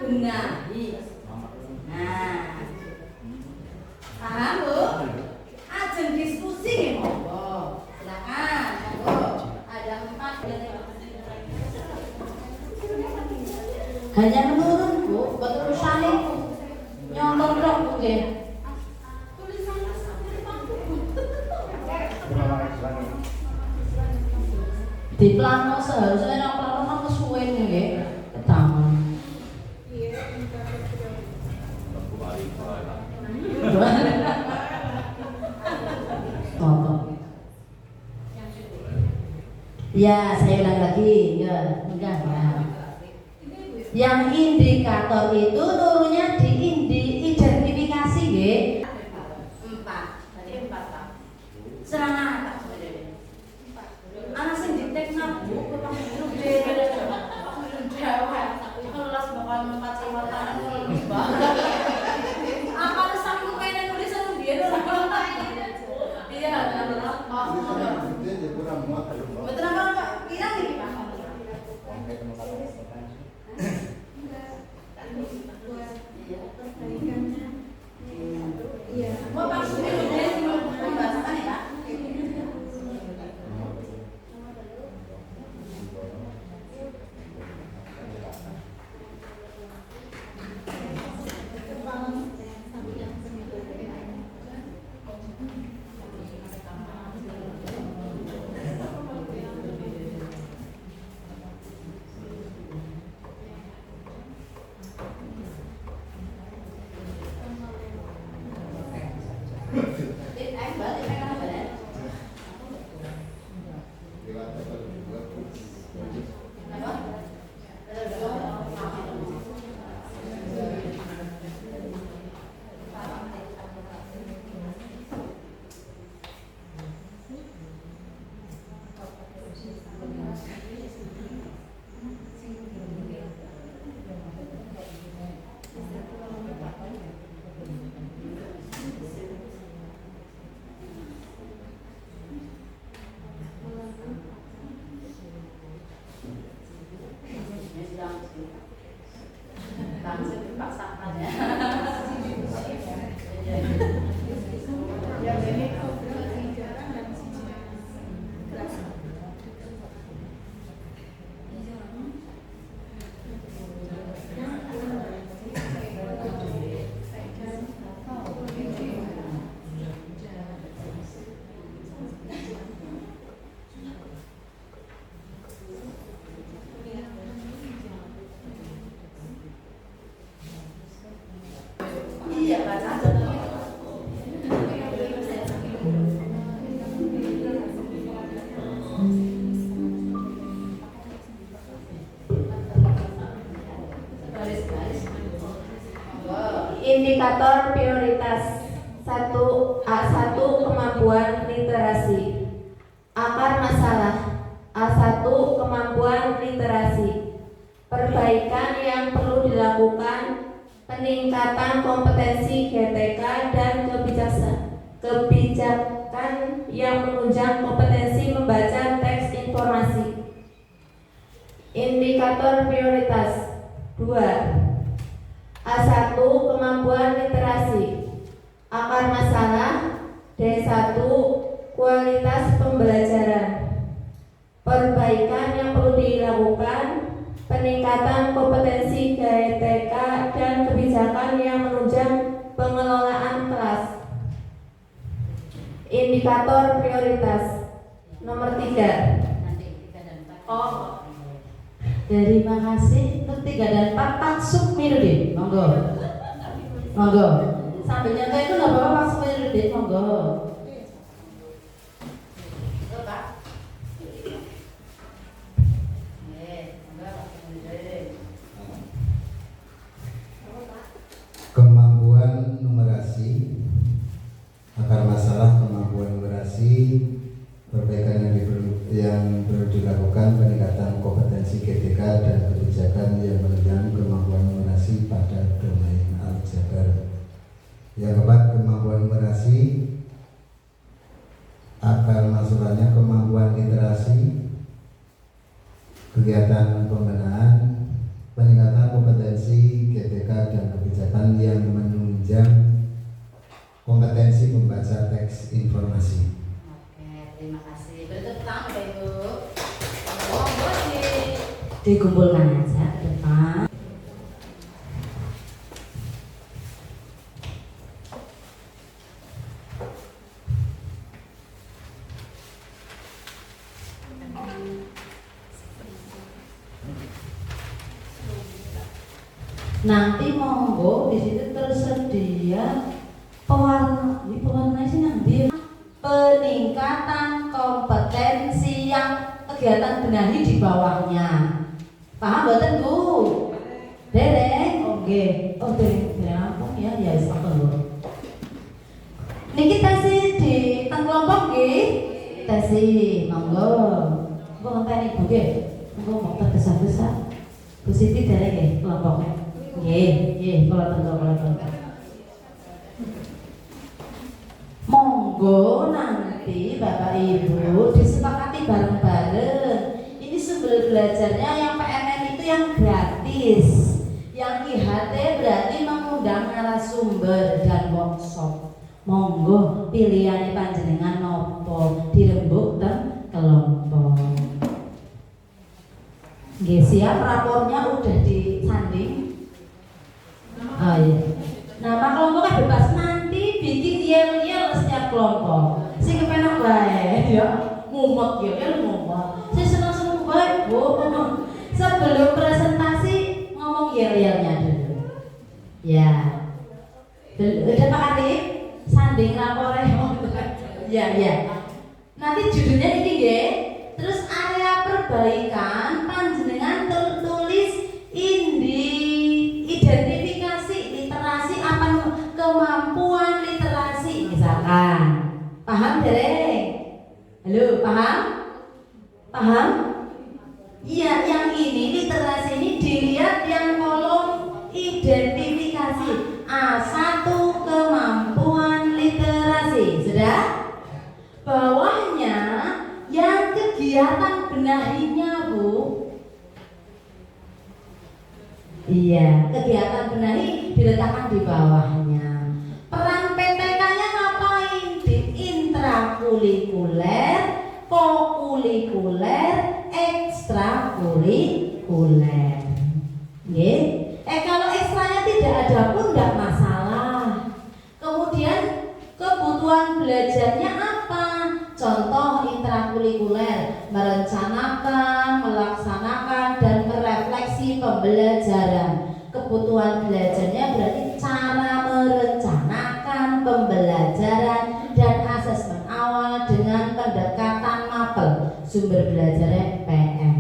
benahi. Nah, paham Bu? Ajeng diskusi nih monggo. Silakan, monggo. Ada 4 hanya menurun Bu, buat urusannya nyontor dok Bu nggih. Di plano seharusnya yang plano kan kesuwen nggih, ketaman. Ya, saya ulang lagi, ya, enggak ya. Yang indikator itu turunnya di identifikasi, nggih. 4, tadi 4 Pak. Serangan Pak sebenarnya. Anak sing ditekna Bu, kok biru dhewe. Jawa. Kelas bakal 4 sewatan apa lesanku pengen nulisan dia lho. Iya, benar. Betul apa kira iki Pak? Iya. Mau pas biru dhewe pembahasan ya Pak. Iya, baca aja. Indikator prioritas 1A1 kemampuan literasi. Akar masalah A1 kemampuan literasi. Perbaikan yang perlu dilakukan, peningkatan kompetensi GTK dan kebijakan yang menunjang kompetensi membaca teks informasi. Indikator prioritas 2. A1 kemampuan literasi. Akar masalah D1 kualitas pembelajaran. Perbaikan yang perlu dilakukan, peningkatan kompetensi GTK dan kebijakan yang menunjang pengelolaan kelas. Indikator prioritas nomor 3. Oh, terima kasih. Untuk 3 dan 4 langsung minum deh, monggo. Monggo. Sambil nyantai itu nggak apa-apa, langsung minum deh, monggo. Kemampuan numerasi. Akar masalah kemampuan numerasi. Perbaikan yang perlu dilakukan, peningkatan kompetensi GTK dan kebijakan yang menunjang kemampuan numerasi pada domain aljabar. Yang keempat, kemampuan numerasi. Akar masalahnya kemampuan literasi, kegiatan pembenahan, peningkatan kompetensi GTK dikumpulkan aja ke depan. Nanti monggo di situ tersedia pewarna sih nanti peningkatan kompetensi yang kegiatan benahi di bawahnya. Paham mboten Bu? Dereng? Oke. Oh dereng ampun ya apa Bu? Niki tesi di teng kelompok nggih. Tesi monggo. Monggo ngenteni Bu nggih. Monggo mboten besar-besar. Bu Siti dereng nggih kelompoknya. Nggih, kalau tentu. Monggo nanti Bapak Ibu disepakati bareng-bareng. Ini sumber belajarnya yang PMN itu yang gratis. Yang IHT berarti mengundang narasumber dan workshop. Monggo pilihan panjenengan nopo dirembuk dan kelompok. Nggih, siap rapornya udah disanding. Oh iya. Nama kelompoknya bebas, nanti bikin yel-yel setiap kelompok. Sing kepenak bae ya, mumet ya mumet. Sing seneng-seneng bae, Bu. Sebelum presentasi ngomong yel-yelnya dulu. Ya. Udah Pak Arif, sanding rapornya. Ya. Nanti judulnya ini nggih. Terus area perbaikan panjenengan tertulis identifikasi literasi apa kemampuan literasi misalkan. Paham dereng? Halo, paham? Paham? Iya, yang ini literasi ini dilihat yang kolom identifikasi A1 kemampuan literasi. Sudah? Bawahnya yang kegiatan benahinya Bu. Iya, kegiatan benahi diletakkan di bawahnya. Peran PTK-nya ngapain? Di intrakurikuler, kokurikuler, ekstrakurikuler. Nggih. Kalau ekstranya tidak ada pun tidak masalah. Kemudian kebutuhan belajarnya apa? Contoh intrakurikuler, merencanakan, melaksanakan, dan merefleksi pembelajaran. Kebutuhan belajarnya berarti cara merencanakan pembelajaran dan asesmen awal dengan pendekatan mapel. Sumber belajarnya PMN,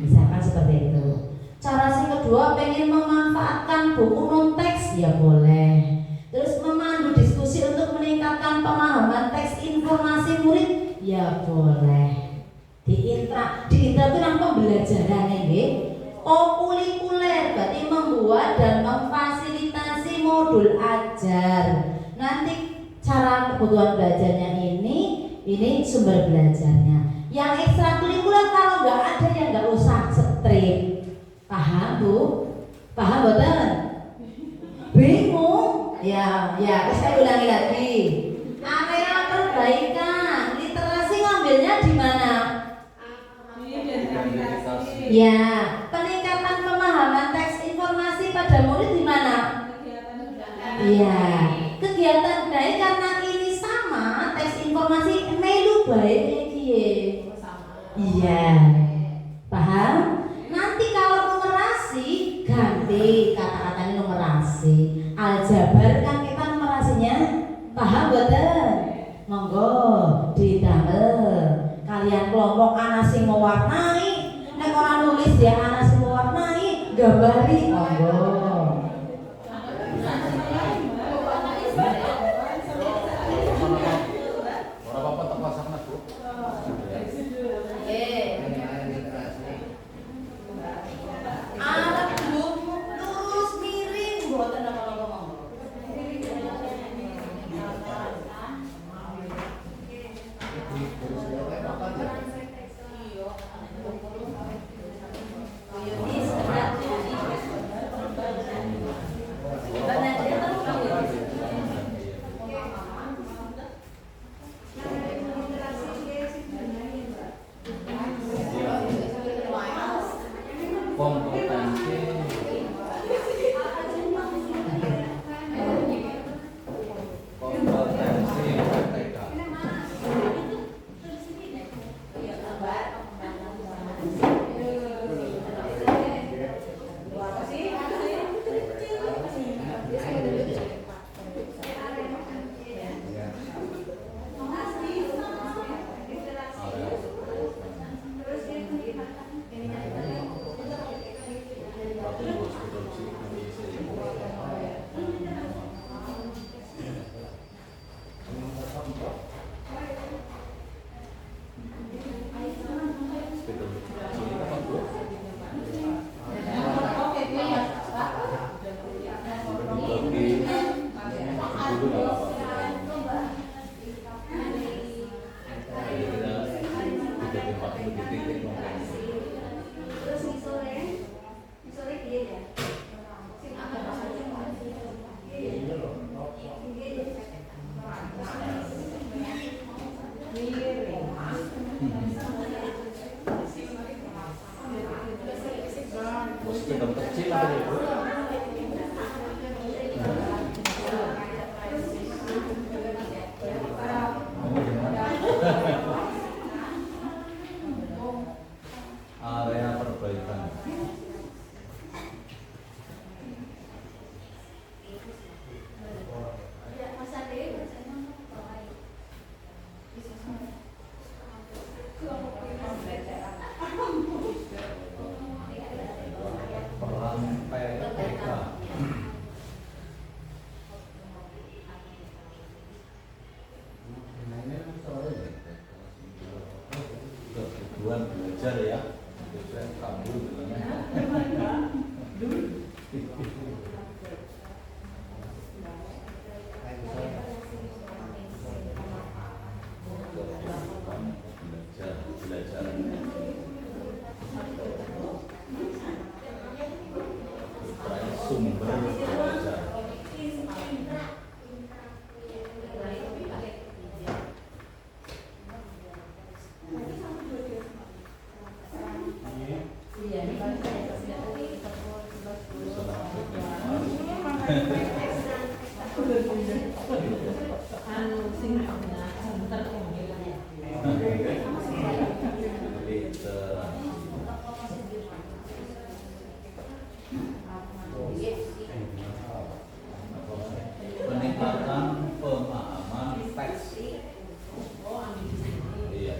misalkan seperti itu. Cara yang kedua, pengen memanfaatkan buku non-teks, ya boleh. Terus memandu diskusi untuk meningkatkan pemahaman teks informasi murid, ya boleh. Di intra itu yang pembelajaran nggih. Kokurikuler berarti membuat dan memfasilitasi modul ajar. Nanti cara kebutuhan belajarnya ini sumber belajarnya. Yang ekstrakurikuler kalau nggak ada ya nggak usah strip. Paham Bu? Paham betul? Bingung? Ya, saya ulangi lagi. Area perbaikan literasi ngambilnya di mana? Ya, peningkatan pemahaman teks informasi pada murid di mana? Iya, kegiatan baik karena ini sama teks informasi melu baik iki. Iya, paham? Nanti kalau numerasi ganti kata-katanya numerasi. Aljabar kan kita numerasinya paham betul? Monggo didamel kalian kelompok anak sing mewarnai. Nek ora nulis ya anak sing mewarnai, gambari monggo. kompetensi PTK. Sepeda kecil apa ya, Bu? Area perbaikan. Peran PTK. Kebutuhan belajar ya. Saya kabur bilangnya. Belajar. Sumber belajar. Peningkatan pemahaman teks. Iya.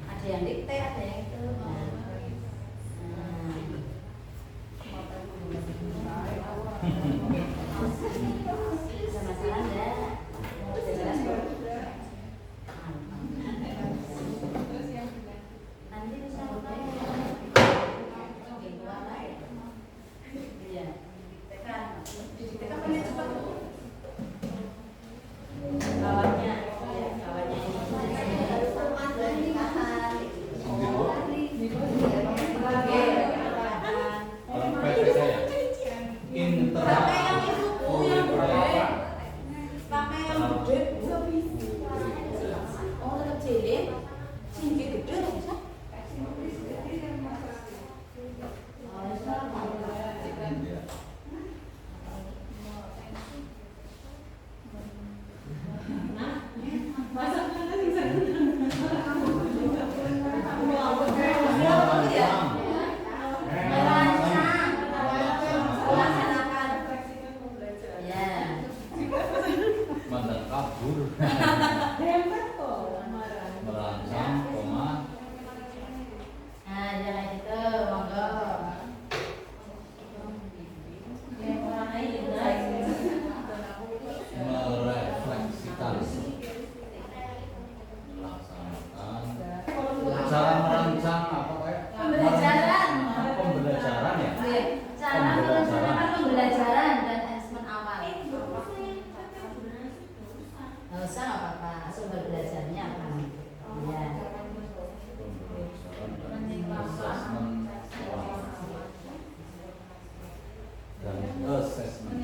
Ada yang dikte, ada yang itu. Bisa masalah enggak? Jelas kok. Nanti bisa iya. Diktekan paling cepat. Kawannya, ya kawannya ini. cara merancang apa kayak Pembelajaran. Pembelajaran ya. Cara merencanakan pembelajaran dan asesmen awal. Nggak usah nggak apa-apa, sumber belajarnya apa? Ya. Assessment dan assessment.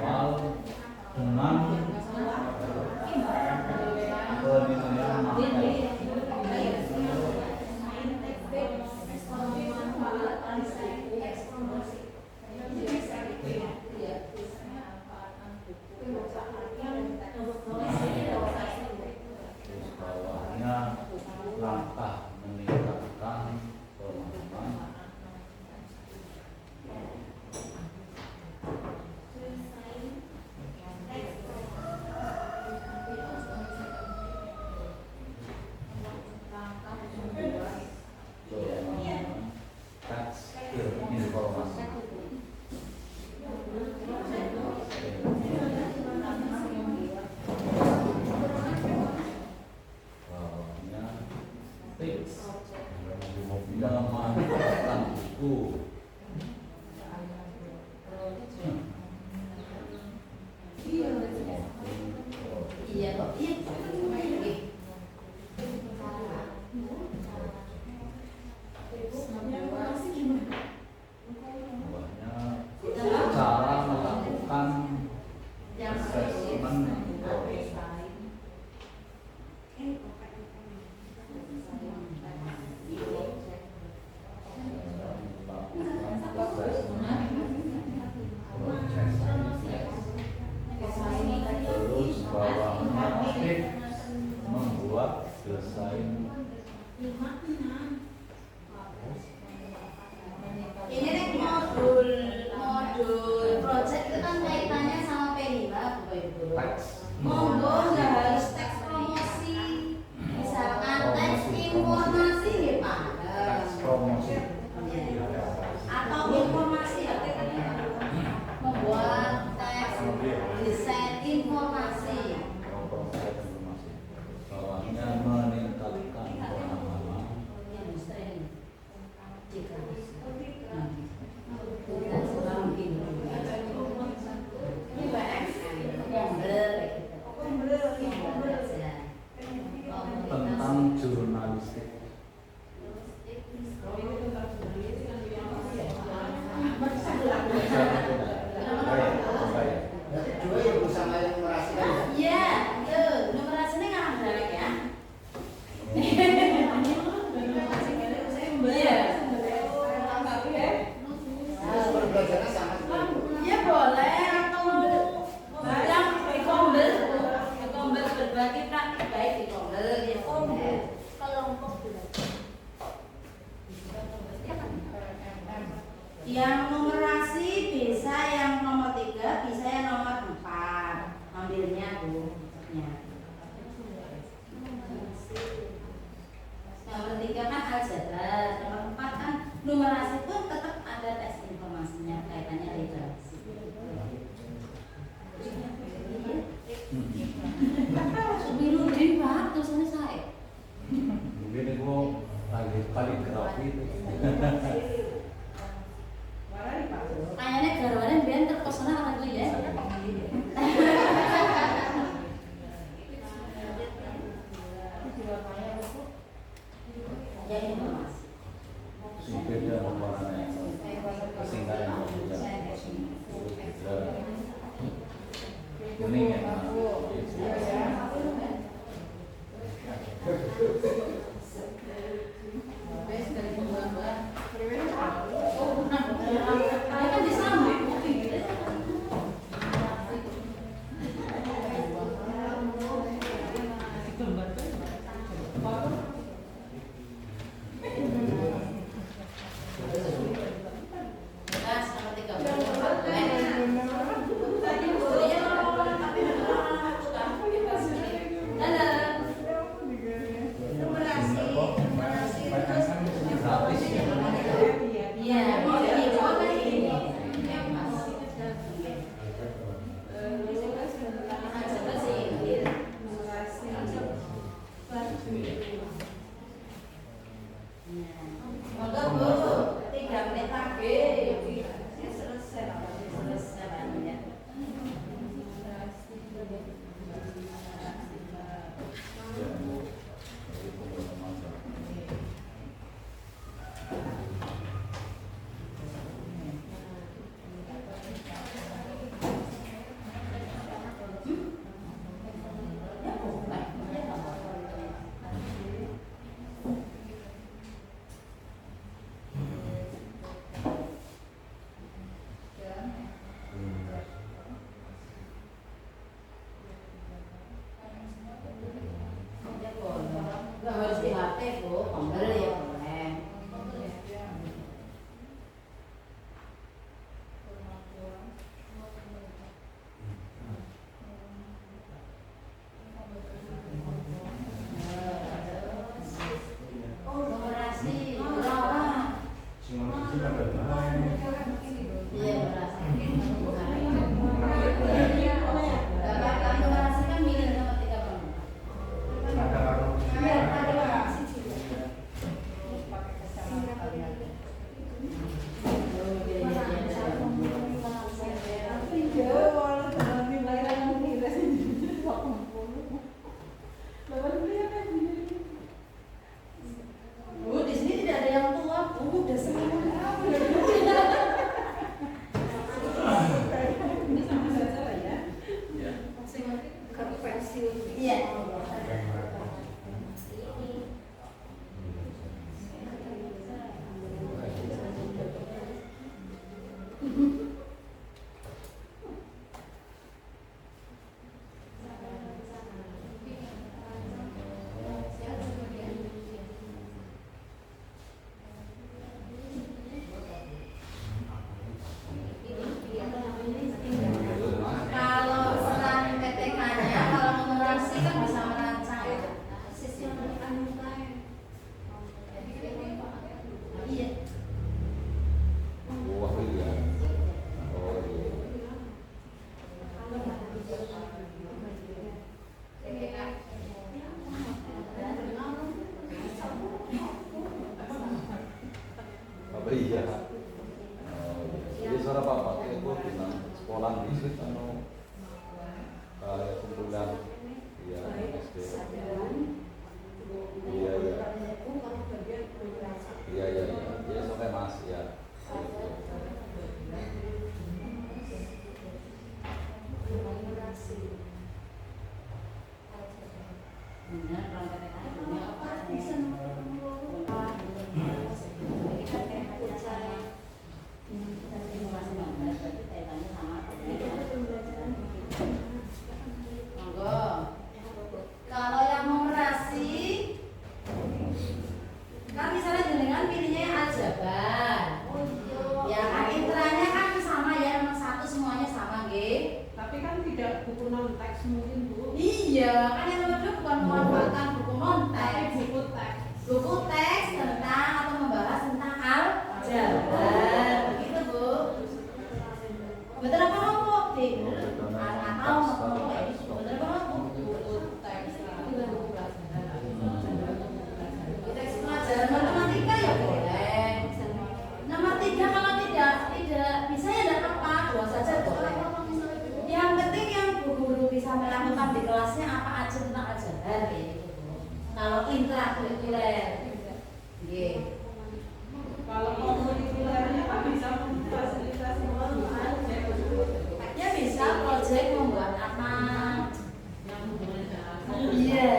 Awal dengan penilaian materi. Terus bawahnya langkah meningkatkan pemahaman. Teks informasi. Bawahnya tips memanfaatkan buku. Iya kok. Iya. Bawahnya cara melakukan assessment. Terus bawahnya tips membuat desain. Ini nih modul project itu kan kaitannya sama P5 Bapak Ibu. Teks. Monggo nggak harus teks promosi, misalkan teks informasi ya Pak. Teks promosi. Atau informasi ya membuat teks desain informasi. Bawahnya meningkatkan pemahaman. Tentang jurnalistik. Iya, tuh numerasinya nggak ada ya. Iya. Ya boleh atau yang di kombel berbagi praktik baik di kombel ya kombel kelompok yang numerasi bisa yang nomor 3 bisa yang nomor 4 ambilnya Bu ya. Nomor 3 kan aljabar, nomor 4 kan numerasi pun tetap ada tes informasinya kaitannya redaksi. Sumirudin Pak, tulisannya saya. Mungkin itu lagi kaligrafi itu. Kayaknya garwane biar terpesona anak itu ya. Ya informasi. Si beda warnanya. Kesingkatan kuning ya. Kan di sana. Nah, seperti gambar. teks mungkin Bu. Iya, kan yang nomor 2 bukan memanfaatkan buku non-teks. Buku teks. Buku teks tentang atau membahas tentang aljabar. Begitu Bu. Betul apa ngomong? Atau ngomong betul apa ngomong? Buku teks. Teks pelajaran matematika ya boleh. Nomor 3 kalau tidak bisa ya tidak apa, 2 saja boleh. Yang penting yang guru-guru bisa melakukan di kelasnya apa aja tentang aljabar gitu. Kalau intrakurikuler, yeah. Kalau komunikulernya kan bisa memfasilitasi proyek. Ya bisa proyek membuat apa? Iya.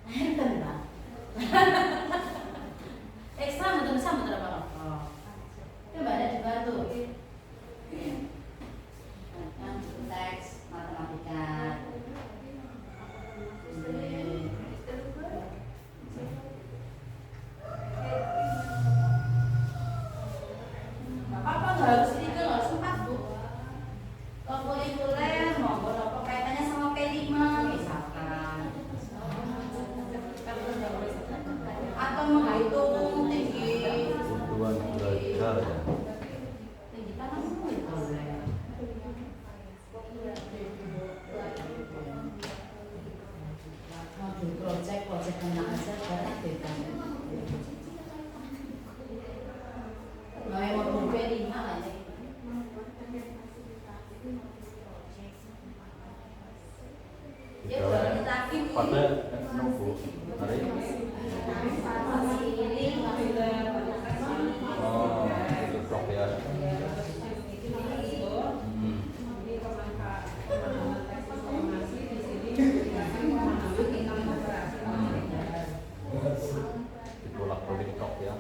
Enten Pak. Ekstra betul apa? Coba ada dibantu. Teks matematika. Apa nggak harus 3, nggak harus 4 Bu? Kurikuler maupun apa kaitannya sama P5 misalkan. Atau menghitung tinggi belajar ya. tinggi tanahmu boleh. Modul project tentang aljabar bebas. Mau modul P5 aja. Ya boleh ditagi Bu. Pada nunggu hari oh itu blok ya. Ditolak balik blok ya.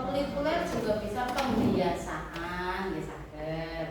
Kurikuler juga bisa pembiasaan, ya sakit.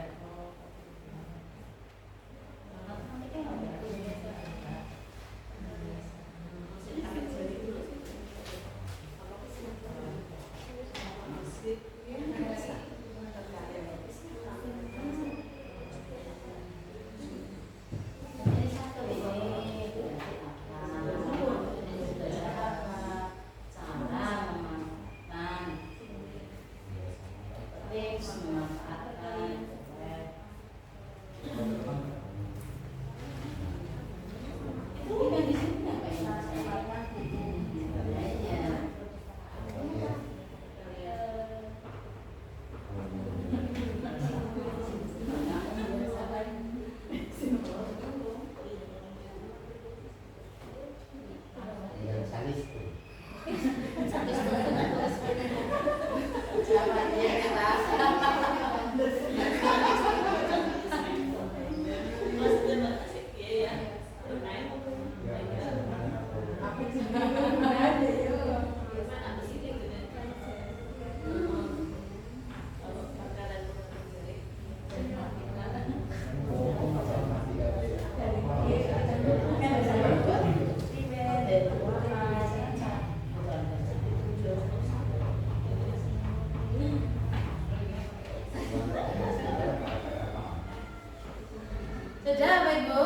Sudah Bapak Ibu?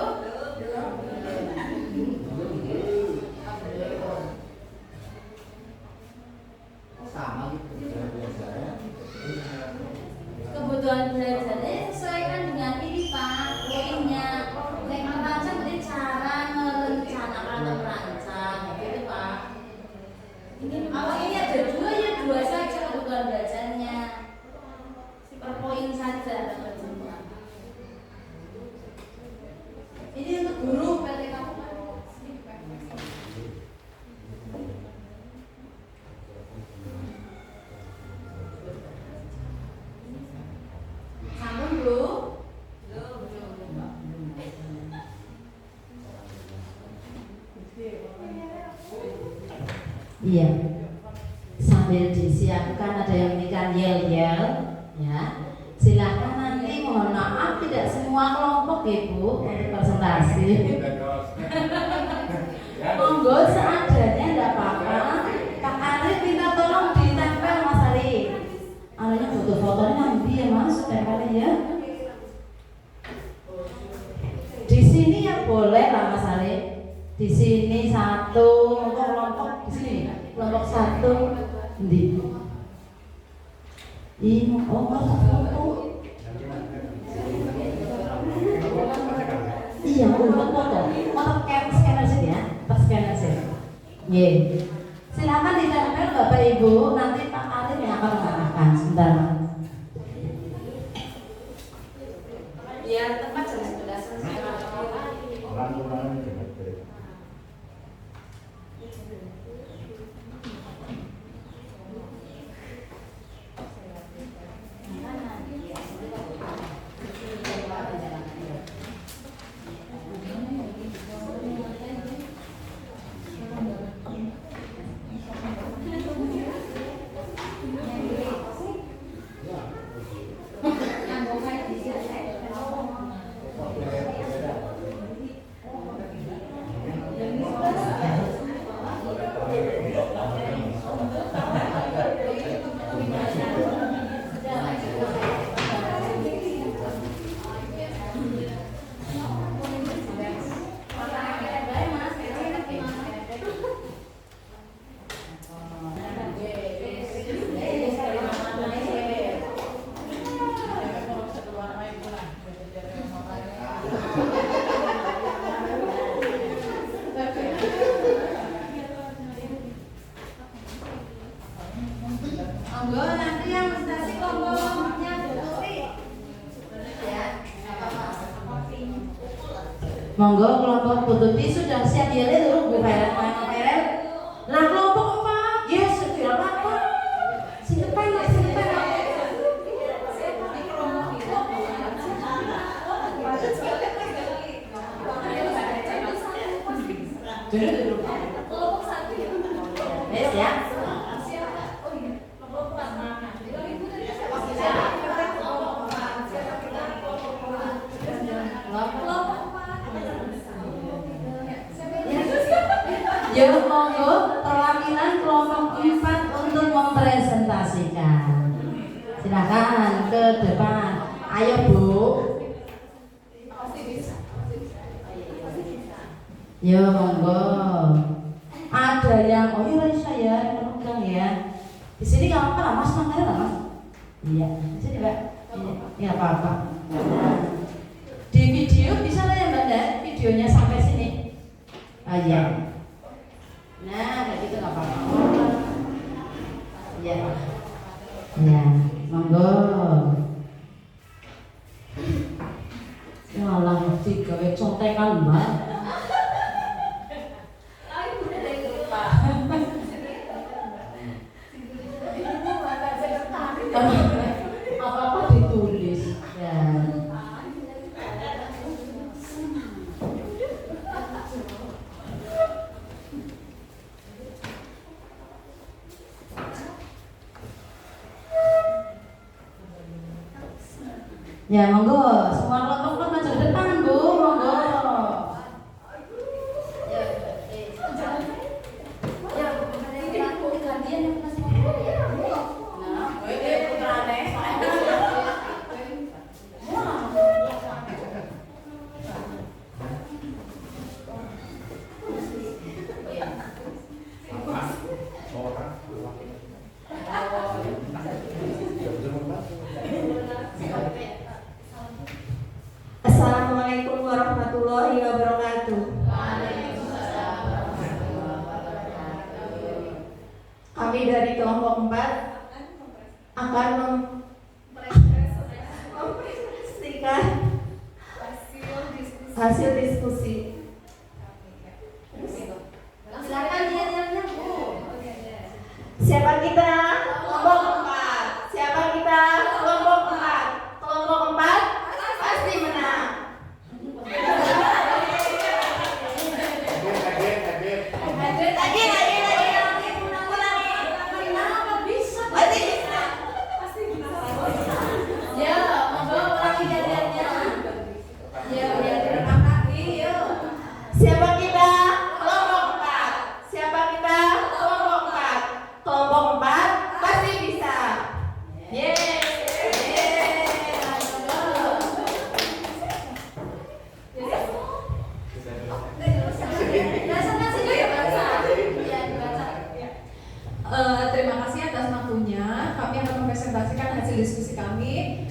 Iya. Sambil disiapkan ada yang berikan yel-yel, ya. Silakan nanti mohon maaf tidak semua kelompok Ibu untuk presentasi. Monggo seadanya tidak apa-apa. Pak Arif minta tolong ditempel Mas Arif. Arifnya butuh fotonya nanti ya Mas, tempelnya ya. Di sini yang boleh lah Mas Arif. Di sini satu kelompok di sini. Kelompok satu di ini foto. Iya, untuk foto. Foto scanner sih ya, scanner sih. Ye. Silakan ditempel Bapak Ibu. Nanti Pak Arif yang akan mengarahkan. Sebentar. Biar tempat sudah selesai. Monggo kelompok Bututi sudah siap yel dulu Bu Feren, Pak Feren. Nah kelompok 4, yes sudah apa? Sing depan, sing depan. Dulu. Kelompok 1 ya. Yes ya. Ya monggo perwakilan kelompok 4 untuk mempresentasikan. Silakan ke depan. Ayo Bu. Ya monggo. Ada yang iya saya pegang ya. Di sini nggak apa-apa lah Mas, mana lah Mas? Iya, di sini Mbak. Iya apa-apa. Di video bisa lah ya Mbak, videonya sampai sini. Ah iya. Nah, kayak gitu nggak apa-apa. Ya, ya, monggo. Walah, digawe contekan Mbak. Apa-apa ditulis. Ya. Ya monggo, semua kelompok maju ke depan Bu, monggo. Assalamualaikum warahmatullahi wabarakatuh. Kami dari kelompok 4 akan mempresentasikan hasil diskusi. Silakan dia Bu. Siapa kita? Kelompok 4. Siapa kita? Kelompok 4. Kelompok 4 pasti menang.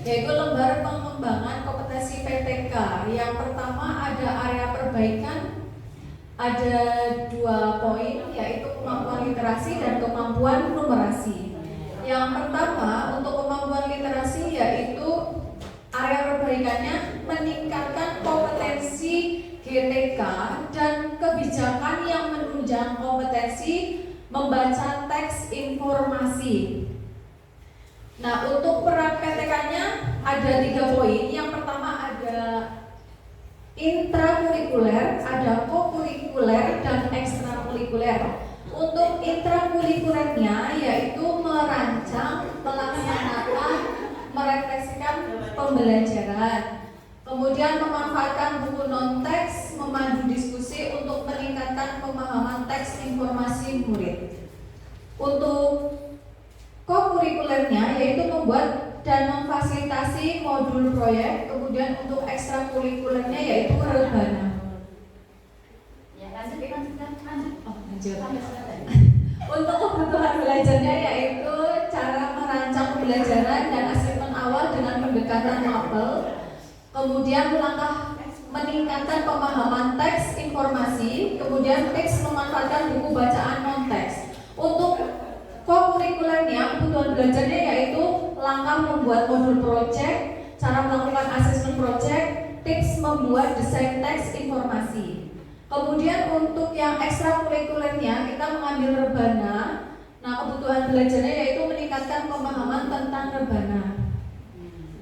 yaitu lembar pengembangan kompetensi PTK. Yang pertama ada area perbaikan, ada 2 poin, yaitu kemampuan literasi dan kemampuan numerasi. Yang pertama untuk kemampuan literasi yaitu area perbaikannya meningkatkan kompetensi GTK dan kebijakan yang menunjang kompetensi membaca teks informasi. Nah, untuk peran PTK-nya ada 3 poin. Yang pertama ada intrakurikuler, ada kokurikuler, dan ekstrakurikuler. Untuk intrakurikulernya yaitu merancang, melaksanakan, merefleksikan pembelajaran. Kemudian memanfaatkan buku non-teks, memandu diskusi untuk meningkatkan pemahaman teks informasi murid. Untuk kokurikulernya yaitu membuat dan memfasilitasi modul proyek. Kemudian untuk ekstrakurikulernya yaitu rebana. Ya, lanjut. Oh, lanjut. Untuk kebutuhan belajarnya yaitu cara merancang pembelajaran dan asesmen awal dengan pendekatan mapel. Kemudian langkah meningkatkan pemahaman teks informasi. Kemudian tips memanfaatkan buku bacaan non-teks. Untuk kokurikulernya, kebutuhan belajarnya yaitu langkah membuat modul project, cara melakukan asesmen project, tips membuat desain teks informasi. Kemudian untuk yang ekstrakurikulernya kita mengambil rebana. Nah, kebutuhan belajarnya yaitu meningkatkan pemahaman tentang rebana.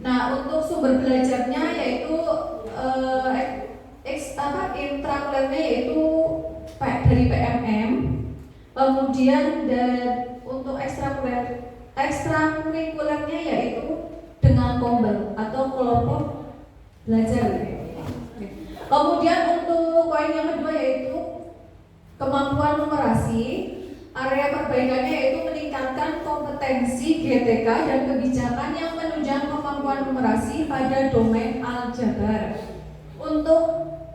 Nah, untuk sumber belajarnya yaitu intrakurikulernya yaitu dari PMM. Kemudian untuk ekstrakurikulernya yaitu dengan kombel atau kelompok belajar. Kemudian untuk poin yang kedua yaitu kemampuan numerasi. Area perbaikannya yaitu meningkatkan kompetensi GTK dan kebijakan yang menunjang kemampuan numerasi pada domain aljabar. Untuk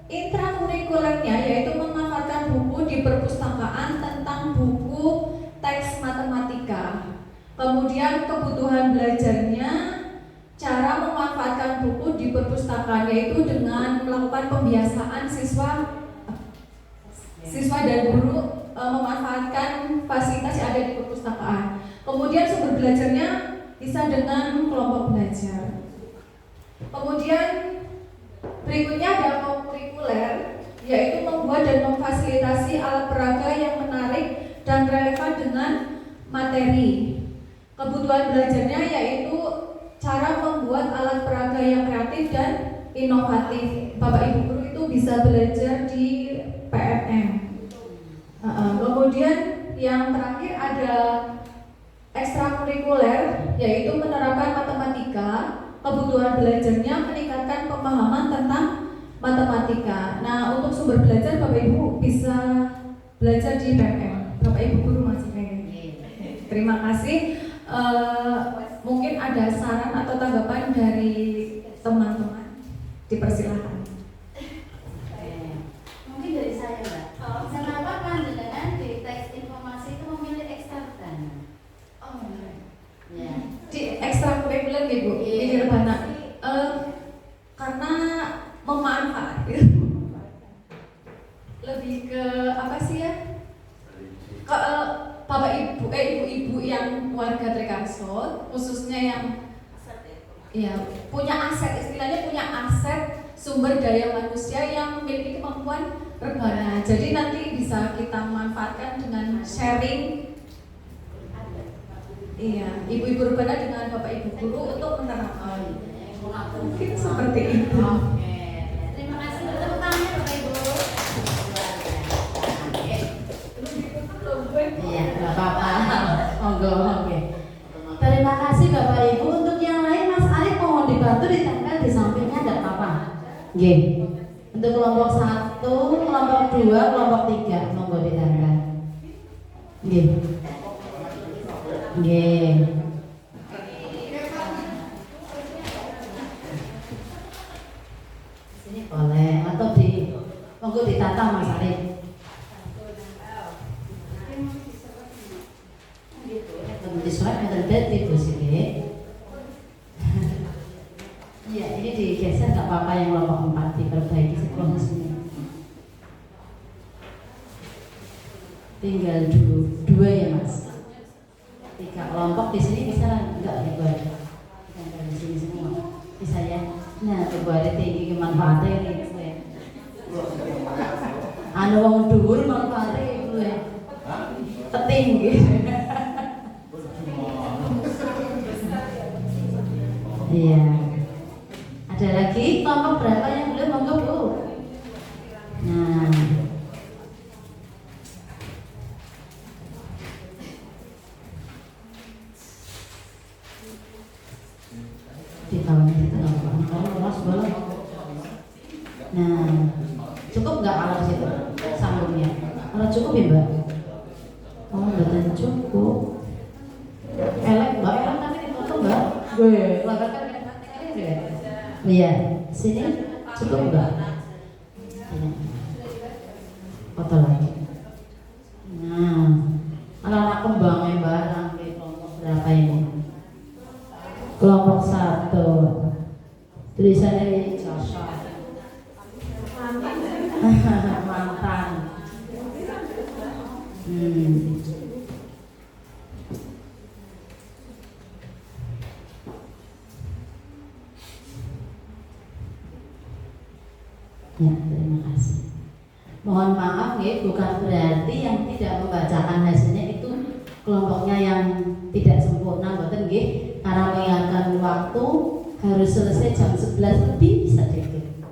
intrakurikulernya yaitu memanfaatkan buku di perpustakaan tentang buku teks matematika. Kemudian kebutuhan belajarnya cara memanfaatkan buku di perpustakaan yaitu dengan melakukan pembiasaan siswa dan guru memanfaatkan fasilitas yang ada di perpustakaan. Kemudian sumber belajarnya bisa dengan kelompok belajar. Kemudian berikutnya ada kokurikuler, yaitu membuat dan memfasilitasi alat peraga yang menarik dan relevan dengan materi. Kebutuhan belajarnya yaitu cara membuat alat peraga yang kreatif dan inovatif. Bapak Ibu guru itu bisa belajar di PMM. Kemudian yang terakhir ada ekstrakurikuler, yaitu menerapkan matematika. Kebutuhan belajarnya meningkatkan pemahaman tentang matematika. Nah, untuk sumber belajar Bapak Ibu bisa belajar di PMM. Bapak Ibu guru masih pengen. Terima kasih. Mungkin ada saran atau tanggapan dari teman-teman. Dipersilahkan. Mungkin dari saya, Mbak. Kenapa panjenengan di teks informasi itu memilih ekstradana? Ya. Di ekstrakurikuler ya Bu, di rebana. Karena memanfaatkan lebih ke apa sih ya? Ke Bapak Ibu, ibu-ibu yang warga Trikarso, khususnya yang ya punya aset, istilahnya punya aset sumber daya manusia yang memiliki kemampuan rebana. Jadi nanti bisa kita manfaatkan dengan sharing. Iya, ibu-ibu rebana dengan bapak ibu guru untuk menerapkan. Mungkin seperti itu. Oke. Terima kasih untuk tepuk tangan Bapak Ibu. Iya, nggak apa-apa. Monggo, oke. Terima kasih Bapak Ibu. Untuk yang lain Mas Arif mohon dibantu ditempel di sampingnya, nggak apa-apa. Nggih. Untuk kelompok 1, kelompok 2, kelompok 3 monggo ditempel. Nggih. Nggih. Sini boleh atau monggo ditata Mas Arif. Di surat yang terjadi Bu sini. tinggal dua ya Mas. 3 kelompok di sini bisa enggak ya Bu? Yang di sini semua bisa ya. Nah, Bu ada tinggi kemanfaatnya ini. Anu wong dhuwur manfaatnya itu ya. Tinggi. Iya. Ada lagi kelompok berapa yang belum monggo Bu? Nah. Di bawahnya itu nggak apa-apa. Kalau nah, cukup nggak kalau situ sambungnya? Kalau cukup ya Mbak? Oh, betul cukup. Elek Mbak, elek tapi dipotong Mbak. Gue, lakukan ya. Iya, sini cukup nggak? Ini. Foto lagi. Nah, anak-anak kembangnya Mbak, nanti kelompok berapa ini? Kelompok 1. Tulisannya jasa. Mantan. Ya, terima kasih. Mohon maaf ya, bukan berarti yang tidak membacakan hasilnya itu kelompoknya yang tidak sempurna, betul nggih? Karena mengingatkan waktu harus selesai jam 11 lebih sedikit.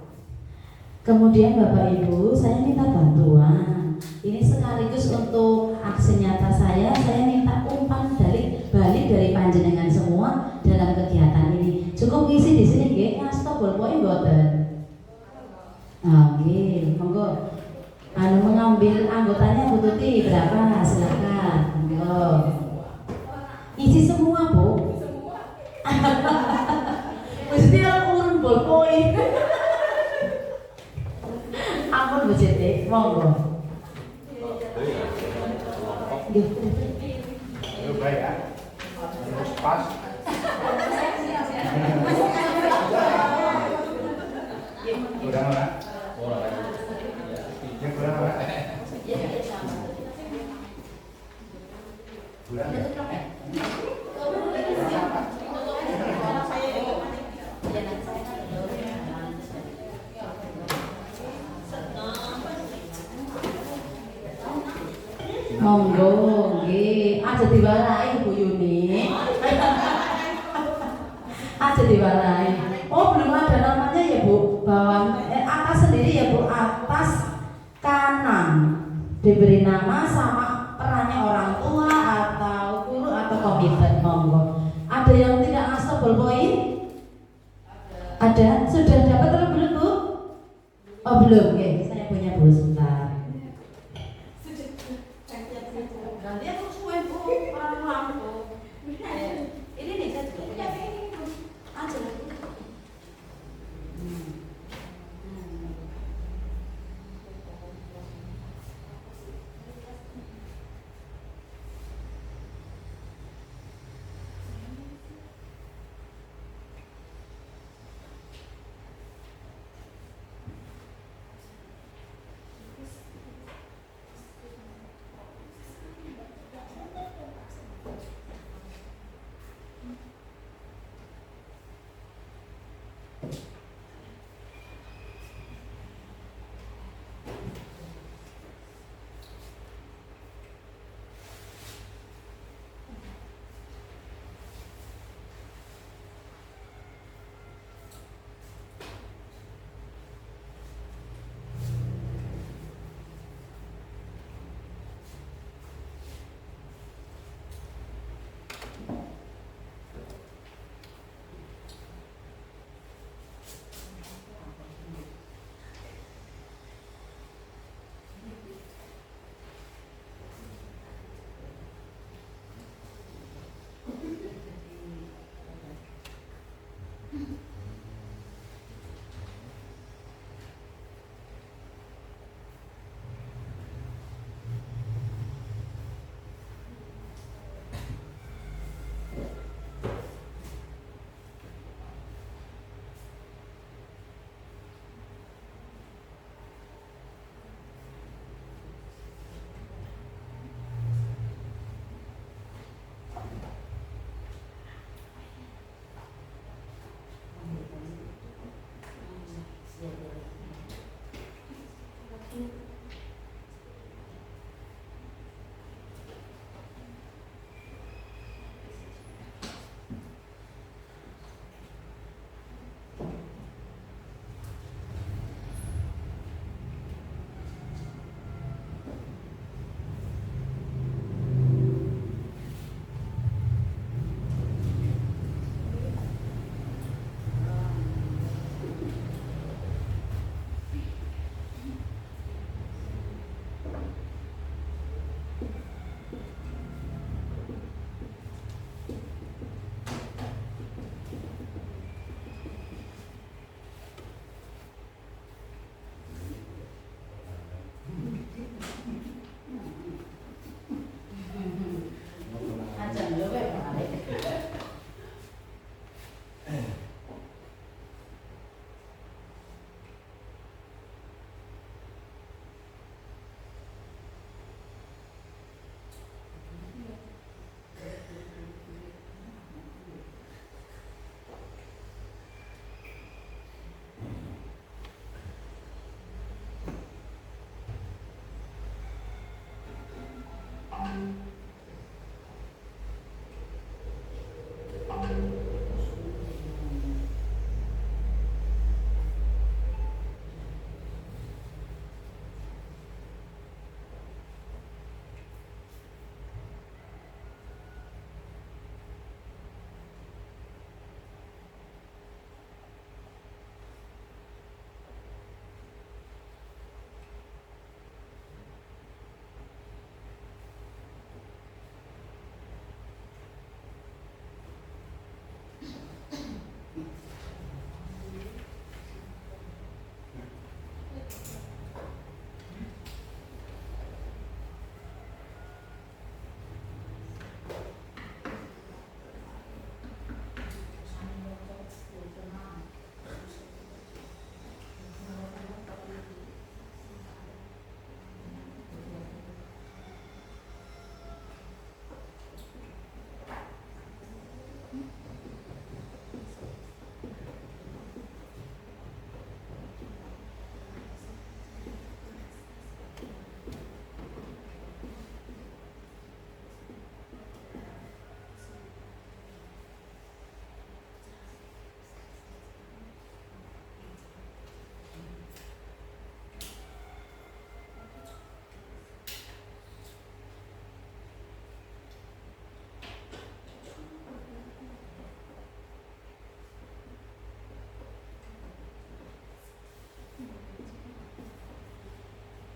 Kemudian Bapak Ibu, saya minta bantuan. Ini sekaligus untuk aksi nyata saya minta umpan balik dari panjenengan semua dalam kegiatan ini. Cukup ngisi di sini nggih, ngasta bolpoe mboten? Oke, monggo. Mengambil anggotanya Bu Tuti berapa? Silakan. Monggo. Isi semua, Bu. Mesti urun bolpoe. Ampun Bu Siti, monggo. Ayo baik ya. Pas. Kurang mana? Yang kurang mana? Kurang. Monggo, nggih. Aja diwarai Bu Yuni. Aja diwarai. Oh, belum ada namanya ya Bu. Bawah atas sendiri ya Bu, atas kanan diberi nama sama perannya orang tua atau guru atau komite. Monggo. Ada yang tidak ngasih bolpoin? Ada? Sudah dapat atau belum Bu? Oh belum, ya. Saya punya Bu sebentar. Nanti aku suwe Bu, orang lampu. Ini nih saya juga punya. Aja lah.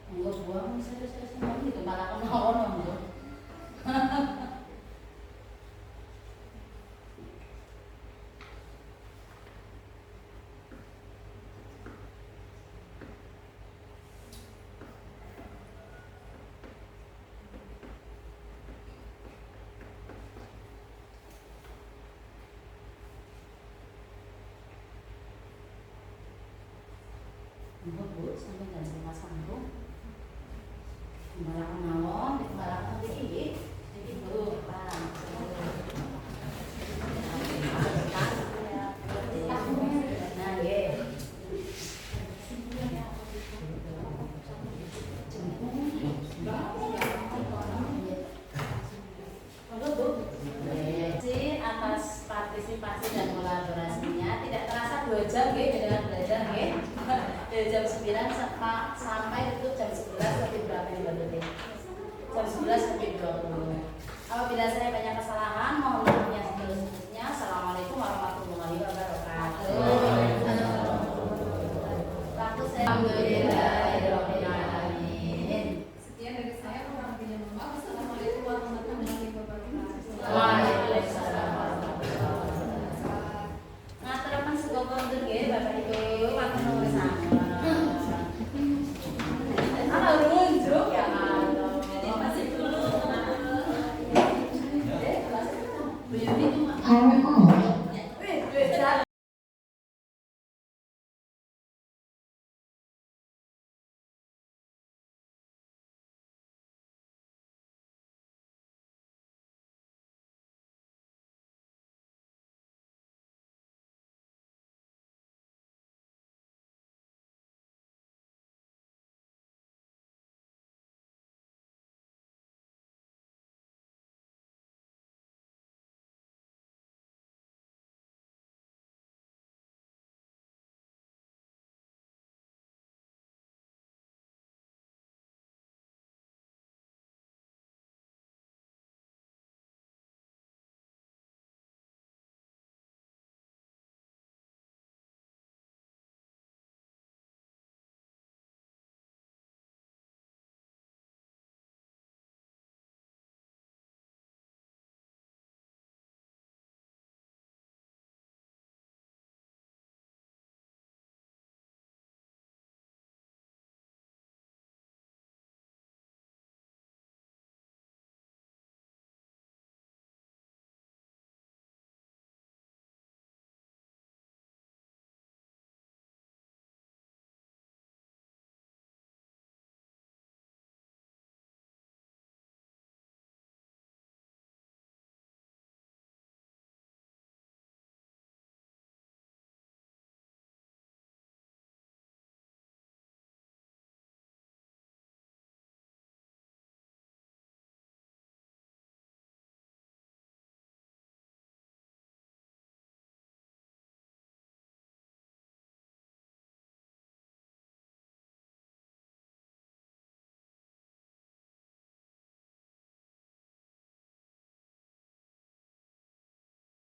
Enggak buang, saya gitu malah kena gitu. Enggak bu, sampai nggak rumah sambung. Malah nawon, malah nanti itu bang. Nah, ye. Atas partisipasi dan kolaborasinya tidak terasa 2 jam dengan belajar dari jam 9 sampai tutup jam 11 lebih berapa nih Mbak Tuti? Jam 11 lebih 20. Apabila saya banyak kesalahan mohon